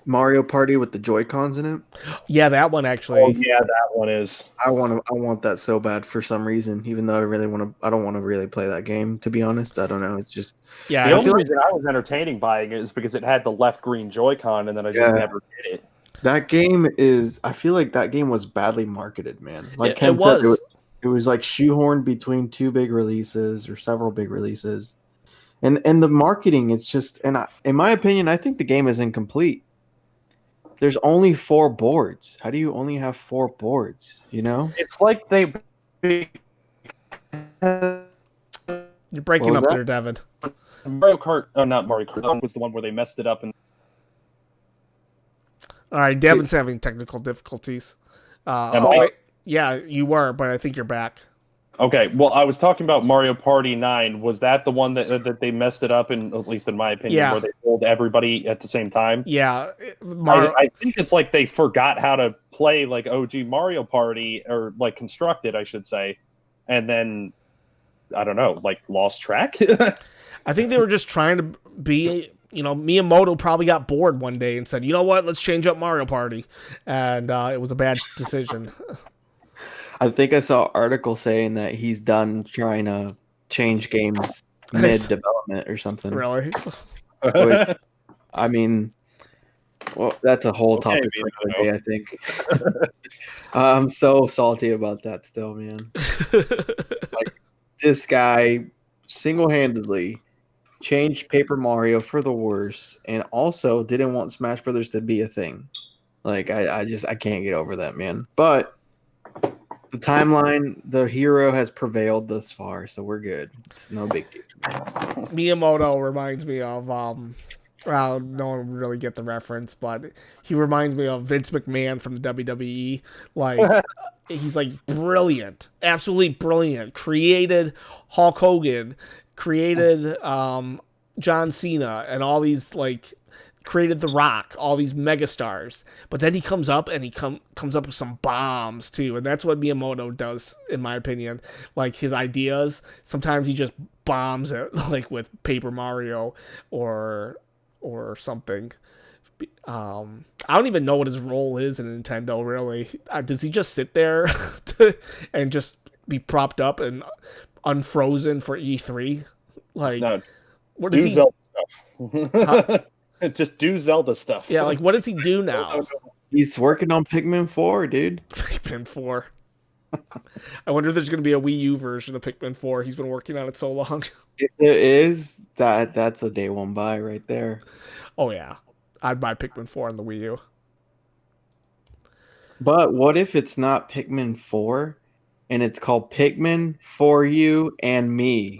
Mario Party with the Joy-Cons in it. Yeah, that one actually. Oh yeah, that one is. I want that so bad for some reason, even though I don't want to really play that game, to be honest. I don't know. It's just Yeah, The only reason I was entertaining buying it is because it had the left green Joy-Con, and then I just never did it. that game is. I feel like that game was badly marketed, man. Like it Ken said, was. it was like shoehorned between two big releases or several big releases, and the marketing. It's just, in my opinion, I think the game is incomplete. There's only 4 boards. How do you only have 4 boards? It's like they. You're breaking What up was there, Devin. Mario Kart. Oh, not Mario Kart. That was the one where they messed it up. And All right, Devin's having technical difficulties. Am I? Wait. Yeah, you were, but I think you're back. Okay, well, I was talking about Mario Party 9. Was that the one that they messed it up, at least in my opinion, Yeah. where they told everybody at the same time? Yeah, Mario. I think it's like they forgot how to play like OG Mario Party, or like construct it, I should say, and then I don't know, like lost track. I think they were just trying to be. Miyamoto probably got bored one day and said, "You know what? Let's change up Mario Party," and it was a bad decision. I think I saw an article saying that he's done trying to change games mid-development or something. Really? Which, I mean, well, that's a whole topic for another day, I think. I'm so salty about that still, man. This guy single-handedly changed Paper Mario for the worse, and also didn't want Smash Brothers to be a thing. Like, I can't get over that, man. But the timeline, the hero has prevailed thus far, so we're good. It's no big deal. Miyamoto reminds me of well, no one would really get the reference, but he reminds me of Vince McMahon from the WWE. Like, he's like brilliant, absolutely brilliant. Created Hulk Hogan, created John Cena, and all these like created The Rock, all these megastars. But then he comes up and he comes up with some bombs too, and that's what Miyamoto does, in my opinion. Like his ideas, sometimes he just bombs it, like with Paper Mario or something. I don't even know what his role is in Nintendo, really. Does he just sit there and just be propped up and unfrozen for E3? Like, No, what does he? Zelda stuff. Huh? Just do Zelda stuff. Yeah, like what does he do now? He's working on Pikmin 4, dude. Pikmin 4. I wonder if there's going to be a Wii U version of Pikmin 4. He's been working on it so long. If there is, that's a day one buy right there. Oh yeah, I'd buy Pikmin 4 on the Wii U. But what if it's not Pikmin 4 and it's called Pikmin for You and Me,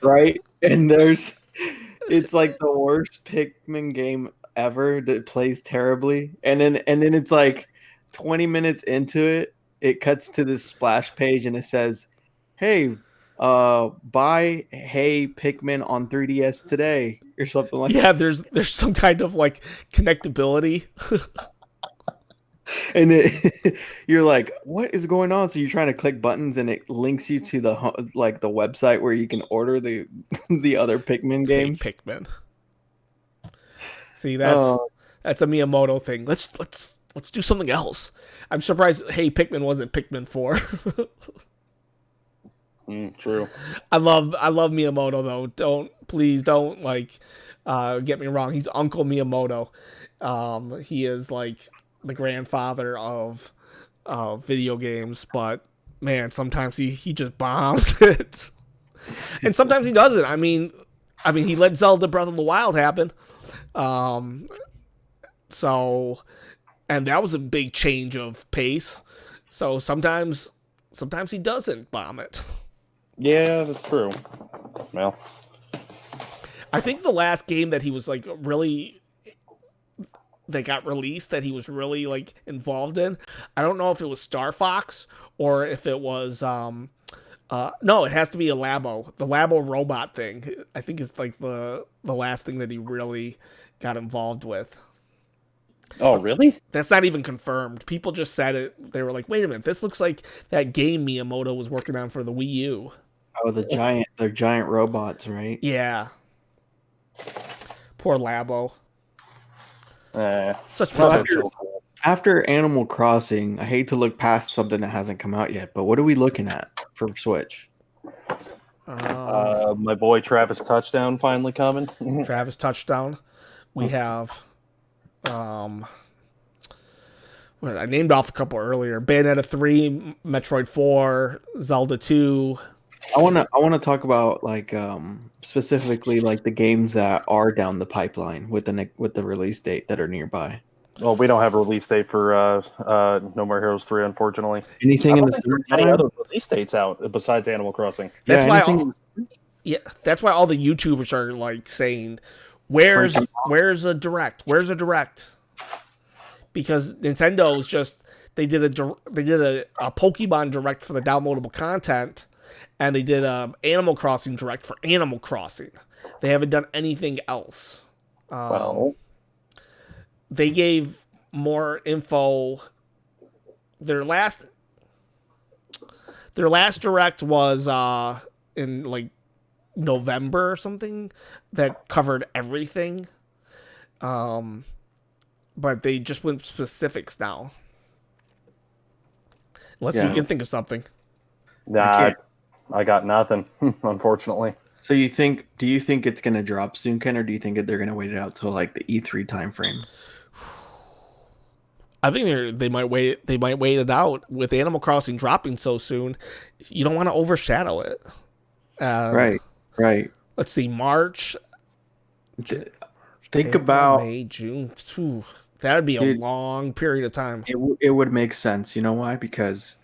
right? And it's like the worst Pikmin game ever that plays terribly, and then it's like 20 minutes into it, it cuts to this splash page and it says, "Hey, buy Hey Pikmin on 3DS today," or something like Yeah, that. there's some kind of like connectability. And you're like, what is going on? So you're trying to click buttons and it links you to like the website where you can order the the other Pikmin Hey, games. Pikmin. See, Oh, that's a Miyamoto thing. Let's do something else. I'm surprised. Hey, Pikmin wasn't Pikmin 4. True. I love Miyamoto though. Please don't like get me wrong. He's Uncle Miyamoto. He is like the grandfather of video games, but man, sometimes he just bombs it, and sometimes he doesn't. I mean, he let Zelda Breath of the Wild happen. Um, so, and that was a big change of pace. So sometimes he doesn't bomb it. Yeah, that's true. Well, I think the last game that he was like really that got released that he was really like involved in. I don't know if it was Star Fox or if it was no, it has to be a Labo. The Labo robot thing. I think is like the last thing that he really got involved with. oh really? That's not even confirmed. People just said it. They were like, "Wait a minute, this looks like that game Miyamoto was working on for the Wii U." oh, they're giant robots, right? Yeah. Poor Labo. Such Well, potential. after Animal Crossing, I hate to look past something that hasn't come out yet, but what are we looking at for Switch? Um, My boy Travis Touchdown finally coming. Travis touchdown. We have um I named off a couple earlier. Bayonetta 3, Metroid 4, Zelda 2. I wanna talk about like specifically like the games that are down the pipeline with the release date that are nearby. Well, we don't have a release date for No More Heroes 3, unfortunately. I Anything in don't the think there's any summertime? other release dates out besides Animal Crossing. That's Yeah, why anything yeah, that's why all the YouTubers are like saying, freaking where's a direct? Where's a direct?" Because Nintendo's just they did a Pokemon direct for the downloadable content, and they did a Animal Crossing direct for Animal Crossing. They haven't done anything else. Well, They gave more info. Their last direct was in like November or something that covered everything. But they just went specifics now. Unless you yeah. can think of something. nah, can't. I got nothing, unfortunately. So do you think it's gonna drop soon, Ken, or do you think they're gonna wait it out till like the E3 timeframe? I think they might wait. They might wait it out with Animal Crossing dropping so soon. You don't want to overshadow it. Right, right. Let's see, March. Think April, about May, June. Phew, that would be a dude, long period of time. it would make sense. You know why? Because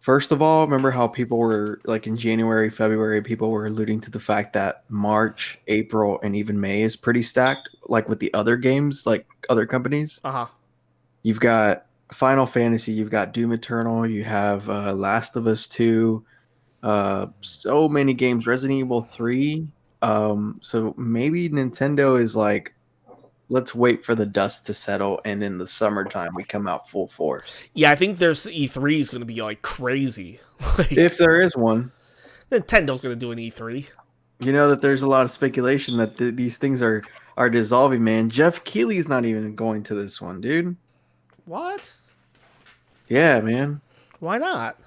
first of all, remember how people were like in January, February, people were alluding to the fact that March, April, and even May is pretty stacked, like with the other games, like other companies. Uh huh. You've got Final Fantasy, you've got Doom Eternal, you have Last of Us 2, so many games, Resident Evil 3. So maybe Nintendo is like, let's wait for the dust to settle, and in the summertime we come out full force. Yeah, I think there's E3 is going to be like crazy. Like, If there is one, Nintendo's going to do an E3. you know that there's a lot of speculation that these things are dissolving. Man, Jeff Keighley's not even going to this one, dude. What? Yeah, man. Why not?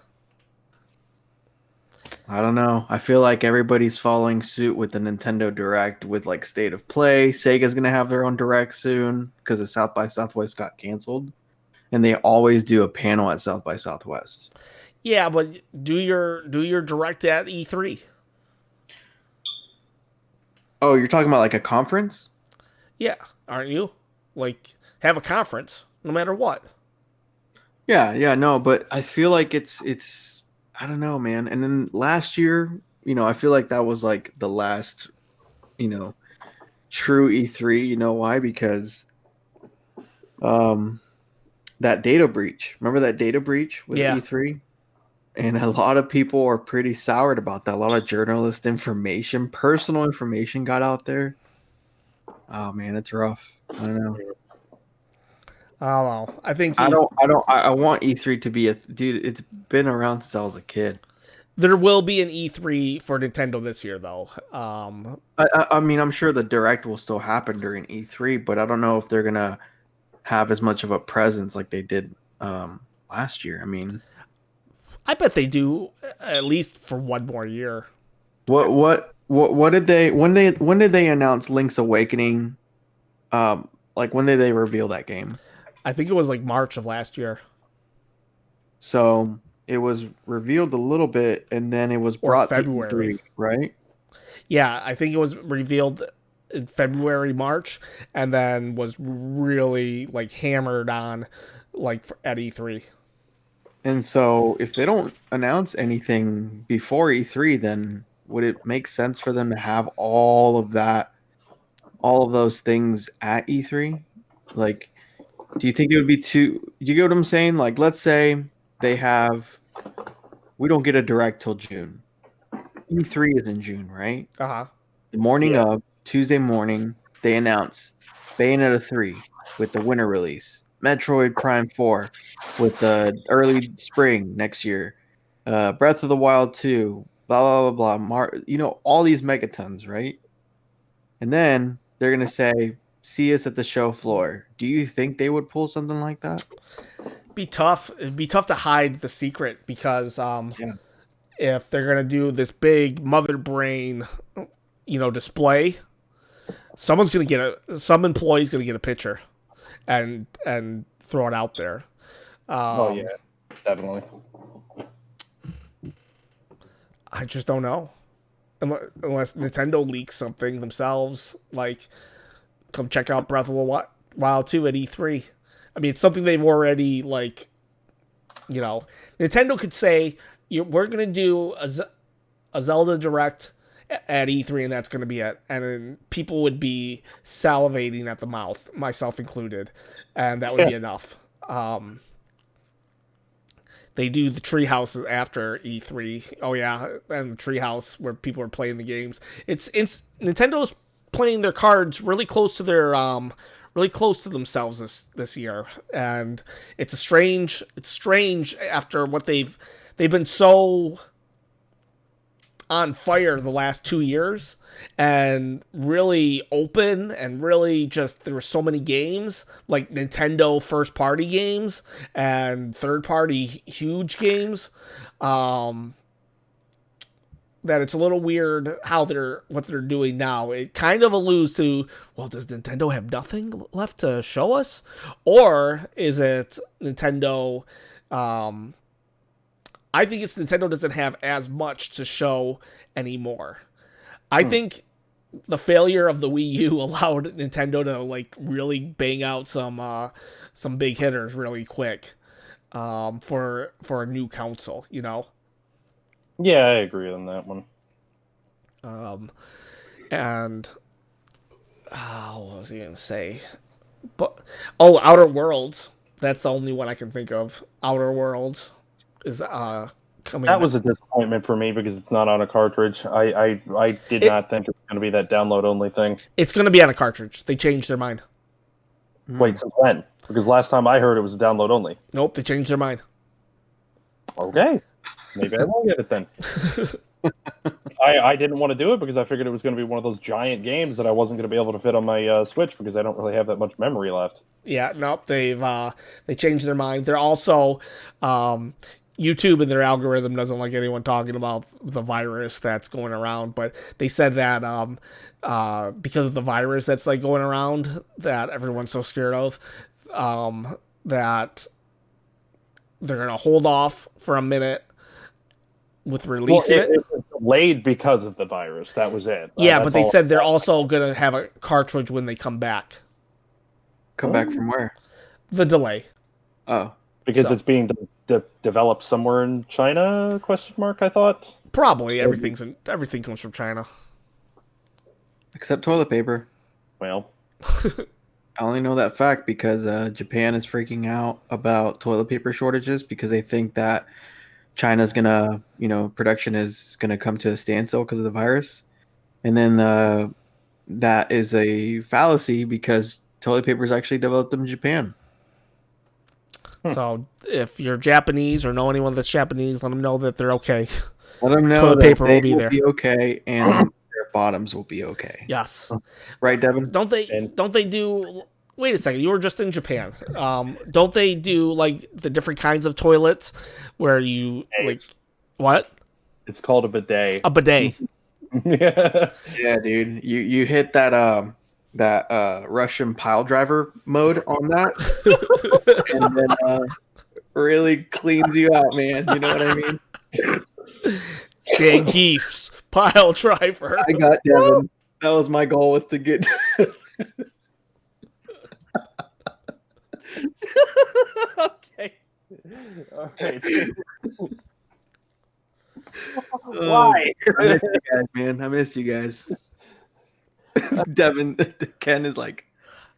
I don't know. I feel like everybody's following suit with the Nintendo Direct with like State of Play. Sega's gonna have their own Direct soon because the South by Southwest got canceled, and they always do a panel at South by Southwest. Yeah, but do your direct at E3. Oh, you're talking about like a conference? Yeah, aren't you? Like have a conference no matter what. Yeah, no, but I feel like it's I don't know, man. And then last year, I feel like that was like the last, you know, true E3. You know why? Because um that data breach. Remember that data breach with Yeah. E3? And a lot of people are pretty soured about that. A lot of journalist information, personal information got out there. Oh man, it's rough. I don't know. I don't know. I think I want E3 to be dude. It's been around since I was a kid. there will be an E3 for Nintendo this year, though. I mean, I'm sure the direct will still happen during E3, but I don't know if they're gonna have as much of a presence like they did last year. I mean, I bet they do at least for one more year. what did they when did they announce Link's Awakening? Like when did they reveal that game? I think it was like March of last year. So it was revealed a little bit, and then it was Or brought February. to E3, right? Yeah, I think it was revealed in February, March, and then was really like hammered on like at E3. And so if they don't announce anything before E3, then would it make sense for them to have all of those things at E3? Like, do you think it would be too? Do you get what I'm saying? Like, let's say we don't get a direct till June. E3 is in June, right? Uh-huh. The morning of Tuesday morning, they announce Bayonetta 3 with the winter release, Metroid Prime 4 with the early spring next year, Breath of the Wild 2, blah blah blah blah. All these megatons, right? And then they're gonna say, "See us at the show floor." Do you think they would pull something like that? Be tough. It'd be tough to hide the secret because Yeah. if they're gonna do this big mother brain, display, some employee's gonna get a picture and throw it out there. Oh yeah, definitely. I just don't know. Unless Nintendo leaks something themselves, like come check out Breath of the Wild 2 at E3. I mean, it's something they've already Nintendo could say we're gonna do a Zelda Direct at E3, and that's gonna be it, and then people would be salivating at the mouth, myself included, and that would be enough. They do the treehouse after E3. Oh yeah, and the treehouse where people are playing the games. It's Nintendo's playing their cards really close to themselves this year, and it's strange after what they've been so on fire the last 2 years and really open and really just there were so many games like Nintendo first party games and third party huge games that it's a little weird what they're doing now. It kind of alludes to, well, does Nintendo have nothing left to show us, or is it Nintendo I think it's Nintendo doesn't have as much to show anymore. I think the failure of the Wii U allowed Nintendo to really bang out some big hitters really quick for a new console, Yeah, I agree on that one. And what was I gonna say? But Outer Worlds. That's the only one I can think of. Outer Worlds is coming. That was a disappointment for me because it's not on a cartridge. I did not think it was going to be that download only thing. It's going to be on a cartridge. They changed their mind. Wait, since when? Because last time I heard it was download only. Nope, they changed their mind. Okay, maybe I won't get it then. I didn't want to do it because I figured it was going to be one of those giant games that I wasn't going to be able to fit on my Switch because I don't really have that much memory left. Yeah, nope. They changed their mind. They're also YouTube and their algorithm doesn't like anyone talking about the virus that's going around, but they said that because of the virus that's going around that everyone's so scared of, that they're gonna hold off for a minute with releasing it. It was delayed because of the virus. That was it. Yeah, but they said they're also gonna have a cartridge when they come back. Come back from where? The delay. Oh. Because So- it's being developed somewhere in China? Question mark. I thought. Probably everything comes from China. Except toilet paper. Well, I only know that fact because Japan is freaking out about toilet paper shortages because they think that China's gonna, production is gonna come to a standstill because of the virus. And then that is a fallacy because toilet paper is actually developed in Japan. So if you're Japanese or know anyone that's Japanese, let them know that they're okay. Let them know Toilet that paper they will be there. be okay and their bottoms will be okay. Yes. Right, Devin? Don't they do? Wait a second. You were just in Japan. Don't they do like the different kinds of toilets where you like what? it's called a bidet. A bidet. Yeah. Yeah, dude. You hit that Russian pile driver mode on that, and then really cleans you out, man. You know what I mean? Zangief's pile driver. I got Devin. That was my goal, was to get. Okay. All right. Why? I miss you guys, man. I miss you guys. Devin, Ken is like,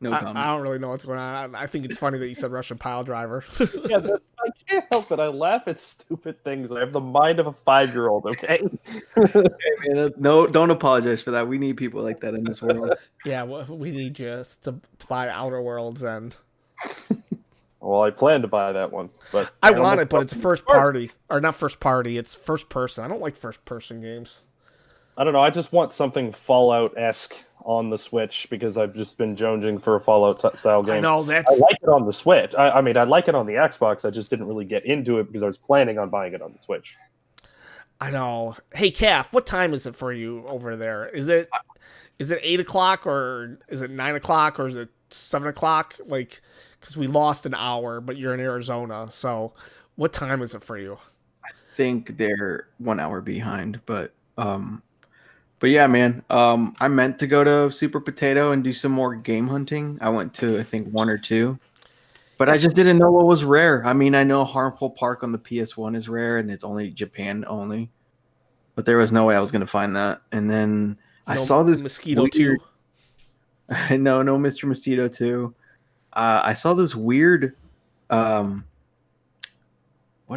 no I comment. don't really know what's going on. I think it's funny that you said Russian pile driver. Yeah, I can't help it. I laugh at stupid things. I have the mind of a 5-year-old. Okay. Hey, man, no, don't apologize for that. We need people like that in this world. Yeah, we need you to buy Outer Worlds, and Well, I plan to buy that one, but I don't want know it, but it's first party or not first party. It's first person. I don't like first person games. I don't know. I just want something Fallout-esque on the Switch because I've just been jonesing for a Fallout style game. I know I that's like it on the Switch. I mean, I like it on the Xbox. I just didn't really get into it because I was planning on buying it on the Switch. I know. Hey, Calf, what time is it for you over there? Is it 8 o'clock or is it 9 o'clock or is it 7 o'clock? Like, because we lost an hour, but you're in Arizona, so what time is it for you? Think they're 1 hour behind, but yeah, man. I meant to go to Super Potato and do some more game hunting. I went to, I think, one or two, but I just didn't know what was rare. I mean, I know Harmful Park on the PS1 is rare and it's only Japan only, but there was no way I was going to find that. And then I saw this Mosquito weird, 2. no Mr. Mosquito 2. I saw this weird, what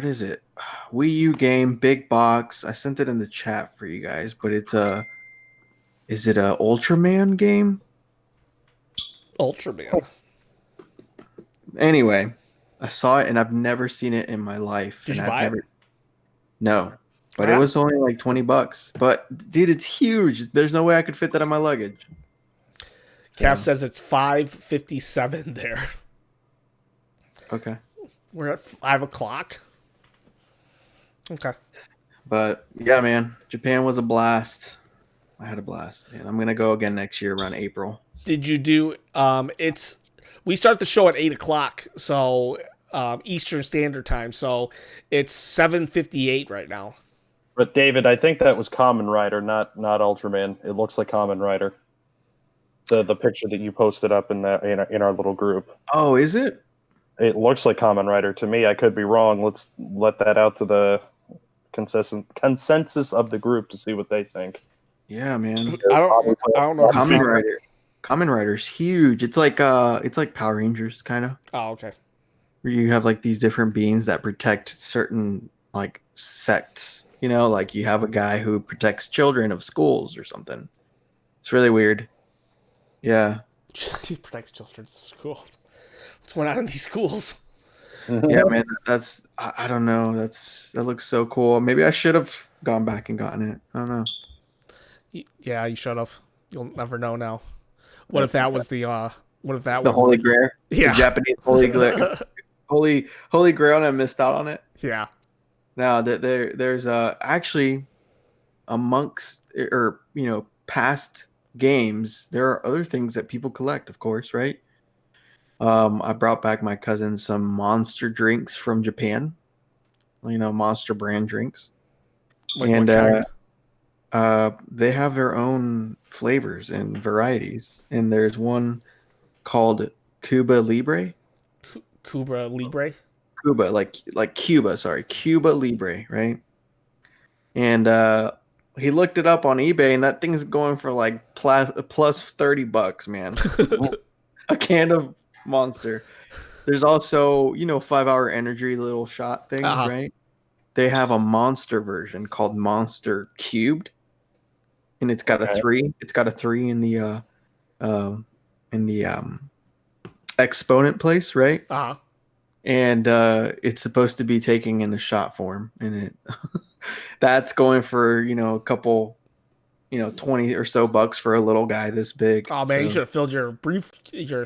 is it? Wii U game, big box. I sent it in the chat for you guys, but is it a Ultraman game? Ultraman. Anyway, I saw it and I've never seen it in my life. Did and you I've buy never it? No. But Yeah. it was only like $20. But dude, it's huge. There's no way I could fit that on my luggage. Calf So, says it's 5:57 there. okay. We're at 5 o'clock. Okay. But yeah, man, Japan was a blast. I had a blast. And I'm gonna go again next year around April. Did you do we start the show at 8 o'clock, so Eastern Standard Time, so it's 7:58 right now. But David, I think that was Kamen Rider, not Ultraman. It looks like Kamen Rider. The picture that you posted up in our little group. Oh, is it? It looks like Kamen Rider to me. I could be wrong. Let's let that out to the consensus of the group to see what they think. Yeah, man. I don't know. Kamen Rider's huge. It's like Power Rangers kind of. Oh, okay. Where you have like these different beings that protect certain like sects. You know, like you have a guy who protects children of schools or something. It's really weird. Yeah. He protects children's schools. What's going on in these schools? Yeah, man. That's I don't know. That looks so cool. Maybe I should have gone back and gotten it. I don't know. Yeah, you should have. You'll never know now. What if that was the The Holy Grail. Yeah. The Japanese Holy Grail. Holy Grail, and I missed out on it. Yeah. Now that there's actually amongst past games, there are other things that people collect, of course, right? I brought back my cousin some Monster drinks from Japan. Monster brand drinks, Like and what kind? they have their own flavors and varieties. And there's one called Cuba Libre. Cuba Libre. Cuba, like Cuba, sorry, Cuba Libre, right? And he looked it up on eBay, and that thing's going for like plus $30, man. A can of Monster. There's also, 5-hour energy little shot things, Uh-huh. right? They have a Monster version called Monster Cubed, and it's got a 3. It's got a 3 in the exponent place, right? Uh-huh. And it's supposed to be taking in a shot form, and it that's going for a couple, 20 or so bucks for a little guy this big. Oh man, you So should have filled your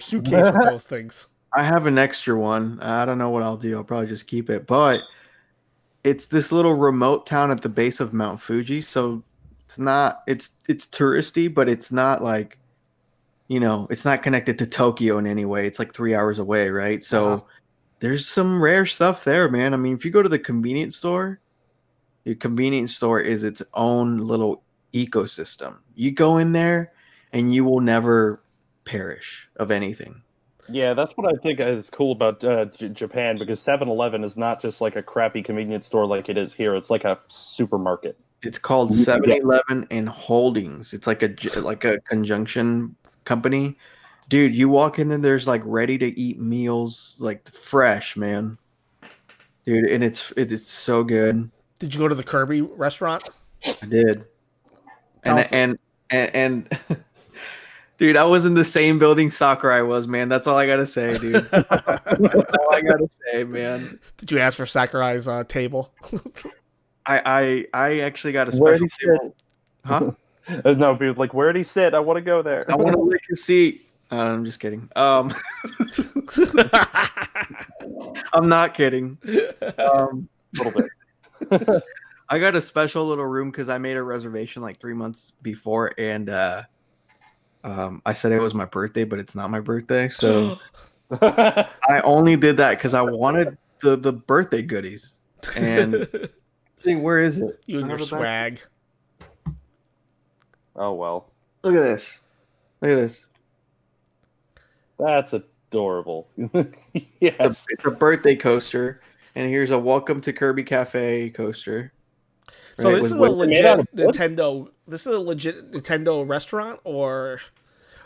suitcase with those things. I have an extra one. I don't know what I'll do. I'll probably just keep it, but it's this little remote town at the base of Mount Fuji, so it's touristy, but it's not like, it's not connected to Tokyo in any way. It's like 3 hours away, right? So there's some rare stuff there, man. I mean, if you go to the convenience store, the convenience store is its own little ecosystem. You go in there and you will never perish of anything. Yeah, that's what I think is cool about Japan, because 7-Eleven is not just like a crappy convenience store like it is here. It's like a supermarket. It's called 7-Eleven and Holdings. It's like a conjunction company. Dude, you walk in there, there's like ready to eat meals, like fresh, man. Dude, and it is so good. Did you go to the Kirby restaurant? I did. Tell us- And dude, I was in the same building Sakurai was, man. That's all I gotta say, dude. That's all I gotta say, man. Did you ask for Sakurai's table? I actually got a Where'd special he sit? table. Huh? No, dude, like, where'd he sit? I want to go there. I want to lick his seat. I'm just kidding. I'm not kidding. A little bit. I got a special little room because I made a reservation like 3 months before, and I said it was my birthday, but it's not my birthday. So I only did that because I wanted the birthday goodies. And where is it? You and your swag. Oh, well. Look at this. Look at this. That's adorable. It's a birthday coaster, and here's a Welcome to Kirby Cafe coaster. So Right, this is with a wood. made out legit of wood? Nintendo. This is a legit Nintendo restaurant, or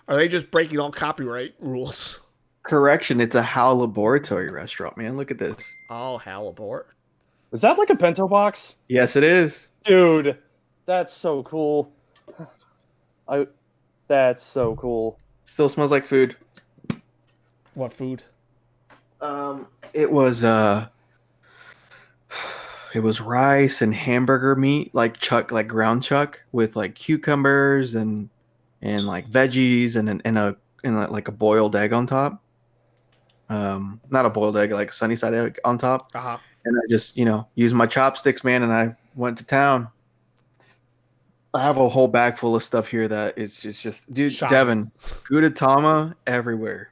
are they just breaking all copyright rules? Correction, it's a HAL Laboratory restaurant, man. Look at this. Oh, Halibor. Is that like a bento box? Yes, it is. Dude, that's so cool. That's so cool. Still smells like food. What food? It was rice and hamburger meat, like ground chuck with like cucumbers and like veggies and like a boiled egg on top. Not a boiled egg, like a sunny side egg on top. Uh-huh. And I just, used my chopsticks, man, and I went to town. I have a whole bag full of stuff here that it's just dude, Shocking. Devin, Gudetama everywhere.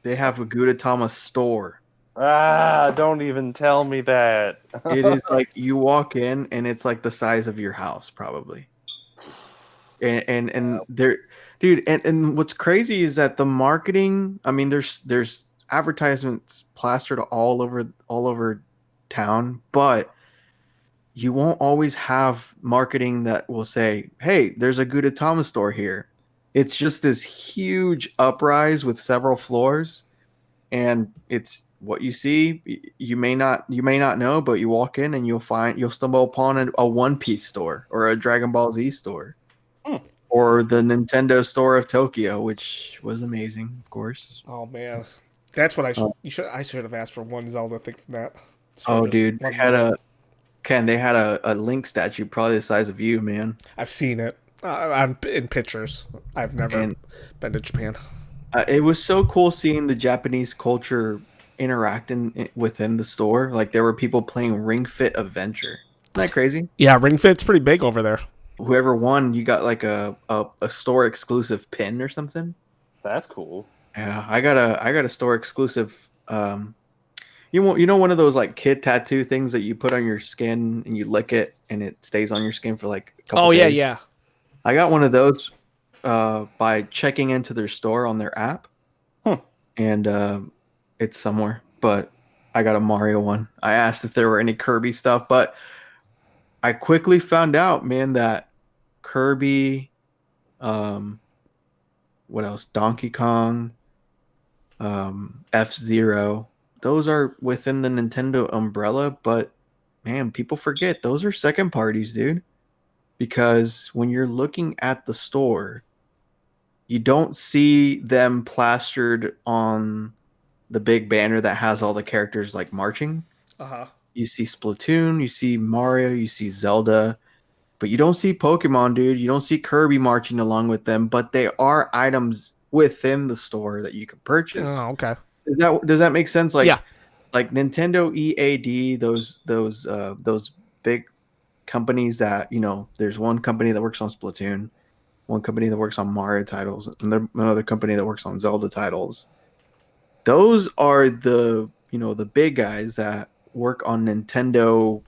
They have a Gudetama store. Don't even tell me that. It is like you walk in and it's like the size of your house, probably. And there, dude, and what's crazy is that the marketing. I mean, there's advertisements plastered all over town, but you won't always have marketing that will say, "Hey, there's a Gudetama store here." It's just this huge uprise with several floors, and it's what you see. You may not know, but you walk in and you'll stumble upon a One Piece store or a Dragon Ball Z store. Or the Nintendo store of Tokyo, which was amazing, of course. Oh man, that's what I should have asked for one Zelda thing from that. Oh, dude, they had a Link statue, probably the size of you, man. I've seen it. I'm in pictures. I've never been to Japan. It was so cool seeing the Japanese culture interacting within the store. Like there were people playing Ring Fit Adventure. Isn't that crazy? Yeah, Ring Fit's pretty big over there. Whoever won, you got like a store exclusive pin or something. That's cool. Yeah, I got a store exclusive. You know one of those like kid tattoo things that you put on your skin and you lick it and it stays on your skin for like a couple days? Yeah. I got one of those by checking into their store on their app, and it's somewhere. But I got a Mario one. I asked if there were any Kirby stuff, but I quickly found out, man, that Kirby, what else? Donkey Kong, F-Zero, those are within the Nintendo umbrella, but man, people forget those are second parties, dude. Because when you're looking at the store, you don't see them plastered on the big banner that has all the characters like marching. Uh-huh. You see Splatoon, you see Mario, you see Zelda, but you don't see Pokemon, dude. You don't see Kirby marching along with them, but they are items within the store that you can purchase. Oh, okay. Does that make sense? Like Yeah. like Nintendo EAD, those big companies that, there's one company that works on Splatoon, one company that works on Mario titles, and another company that works on Zelda titles. Those are the big guys that work on Nintendo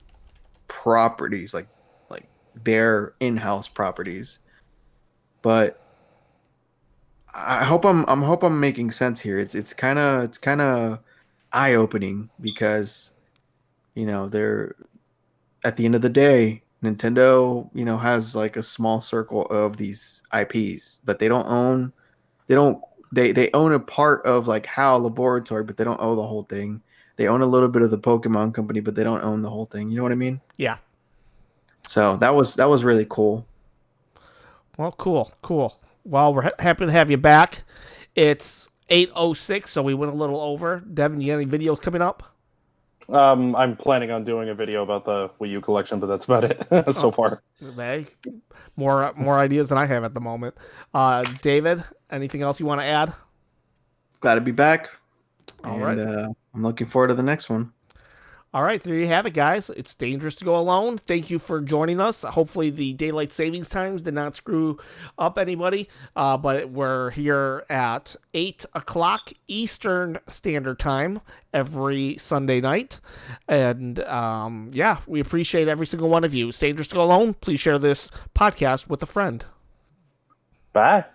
properties, like their in-house properties. But I hope I'm making sense here. It's kind of eye-opening because they're at the end of the day, Nintendo, has like a small circle of these IPs that they don't own. They own a part of like HAL Laboratory, but they don't own the whole thing. They own a little bit of the Pokemon company, but they don't own the whole thing. You know what I mean? Yeah. So that was really cool. Well, cool. Well, we're happy to have you back. It's 8:06, so we went a little over. Devin, you got any videos coming up? I'm planning on doing a video about the Wii U collection, but that's about it so far. Hey, more ideas than I have at the moment. David, anything else you want to add? Glad to be back. All right. I'm looking forward to the next one. All right, there you have it, guys. It's dangerous to go alone. Thank you for joining us. Hopefully the daylight savings times did not screw up anybody, but we're here at 8 o'clock Eastern Standard Time every Sunday night. And, we appreciate every single one of you. It's dangerous to go alone. Please share this podcast with a friend. Bye.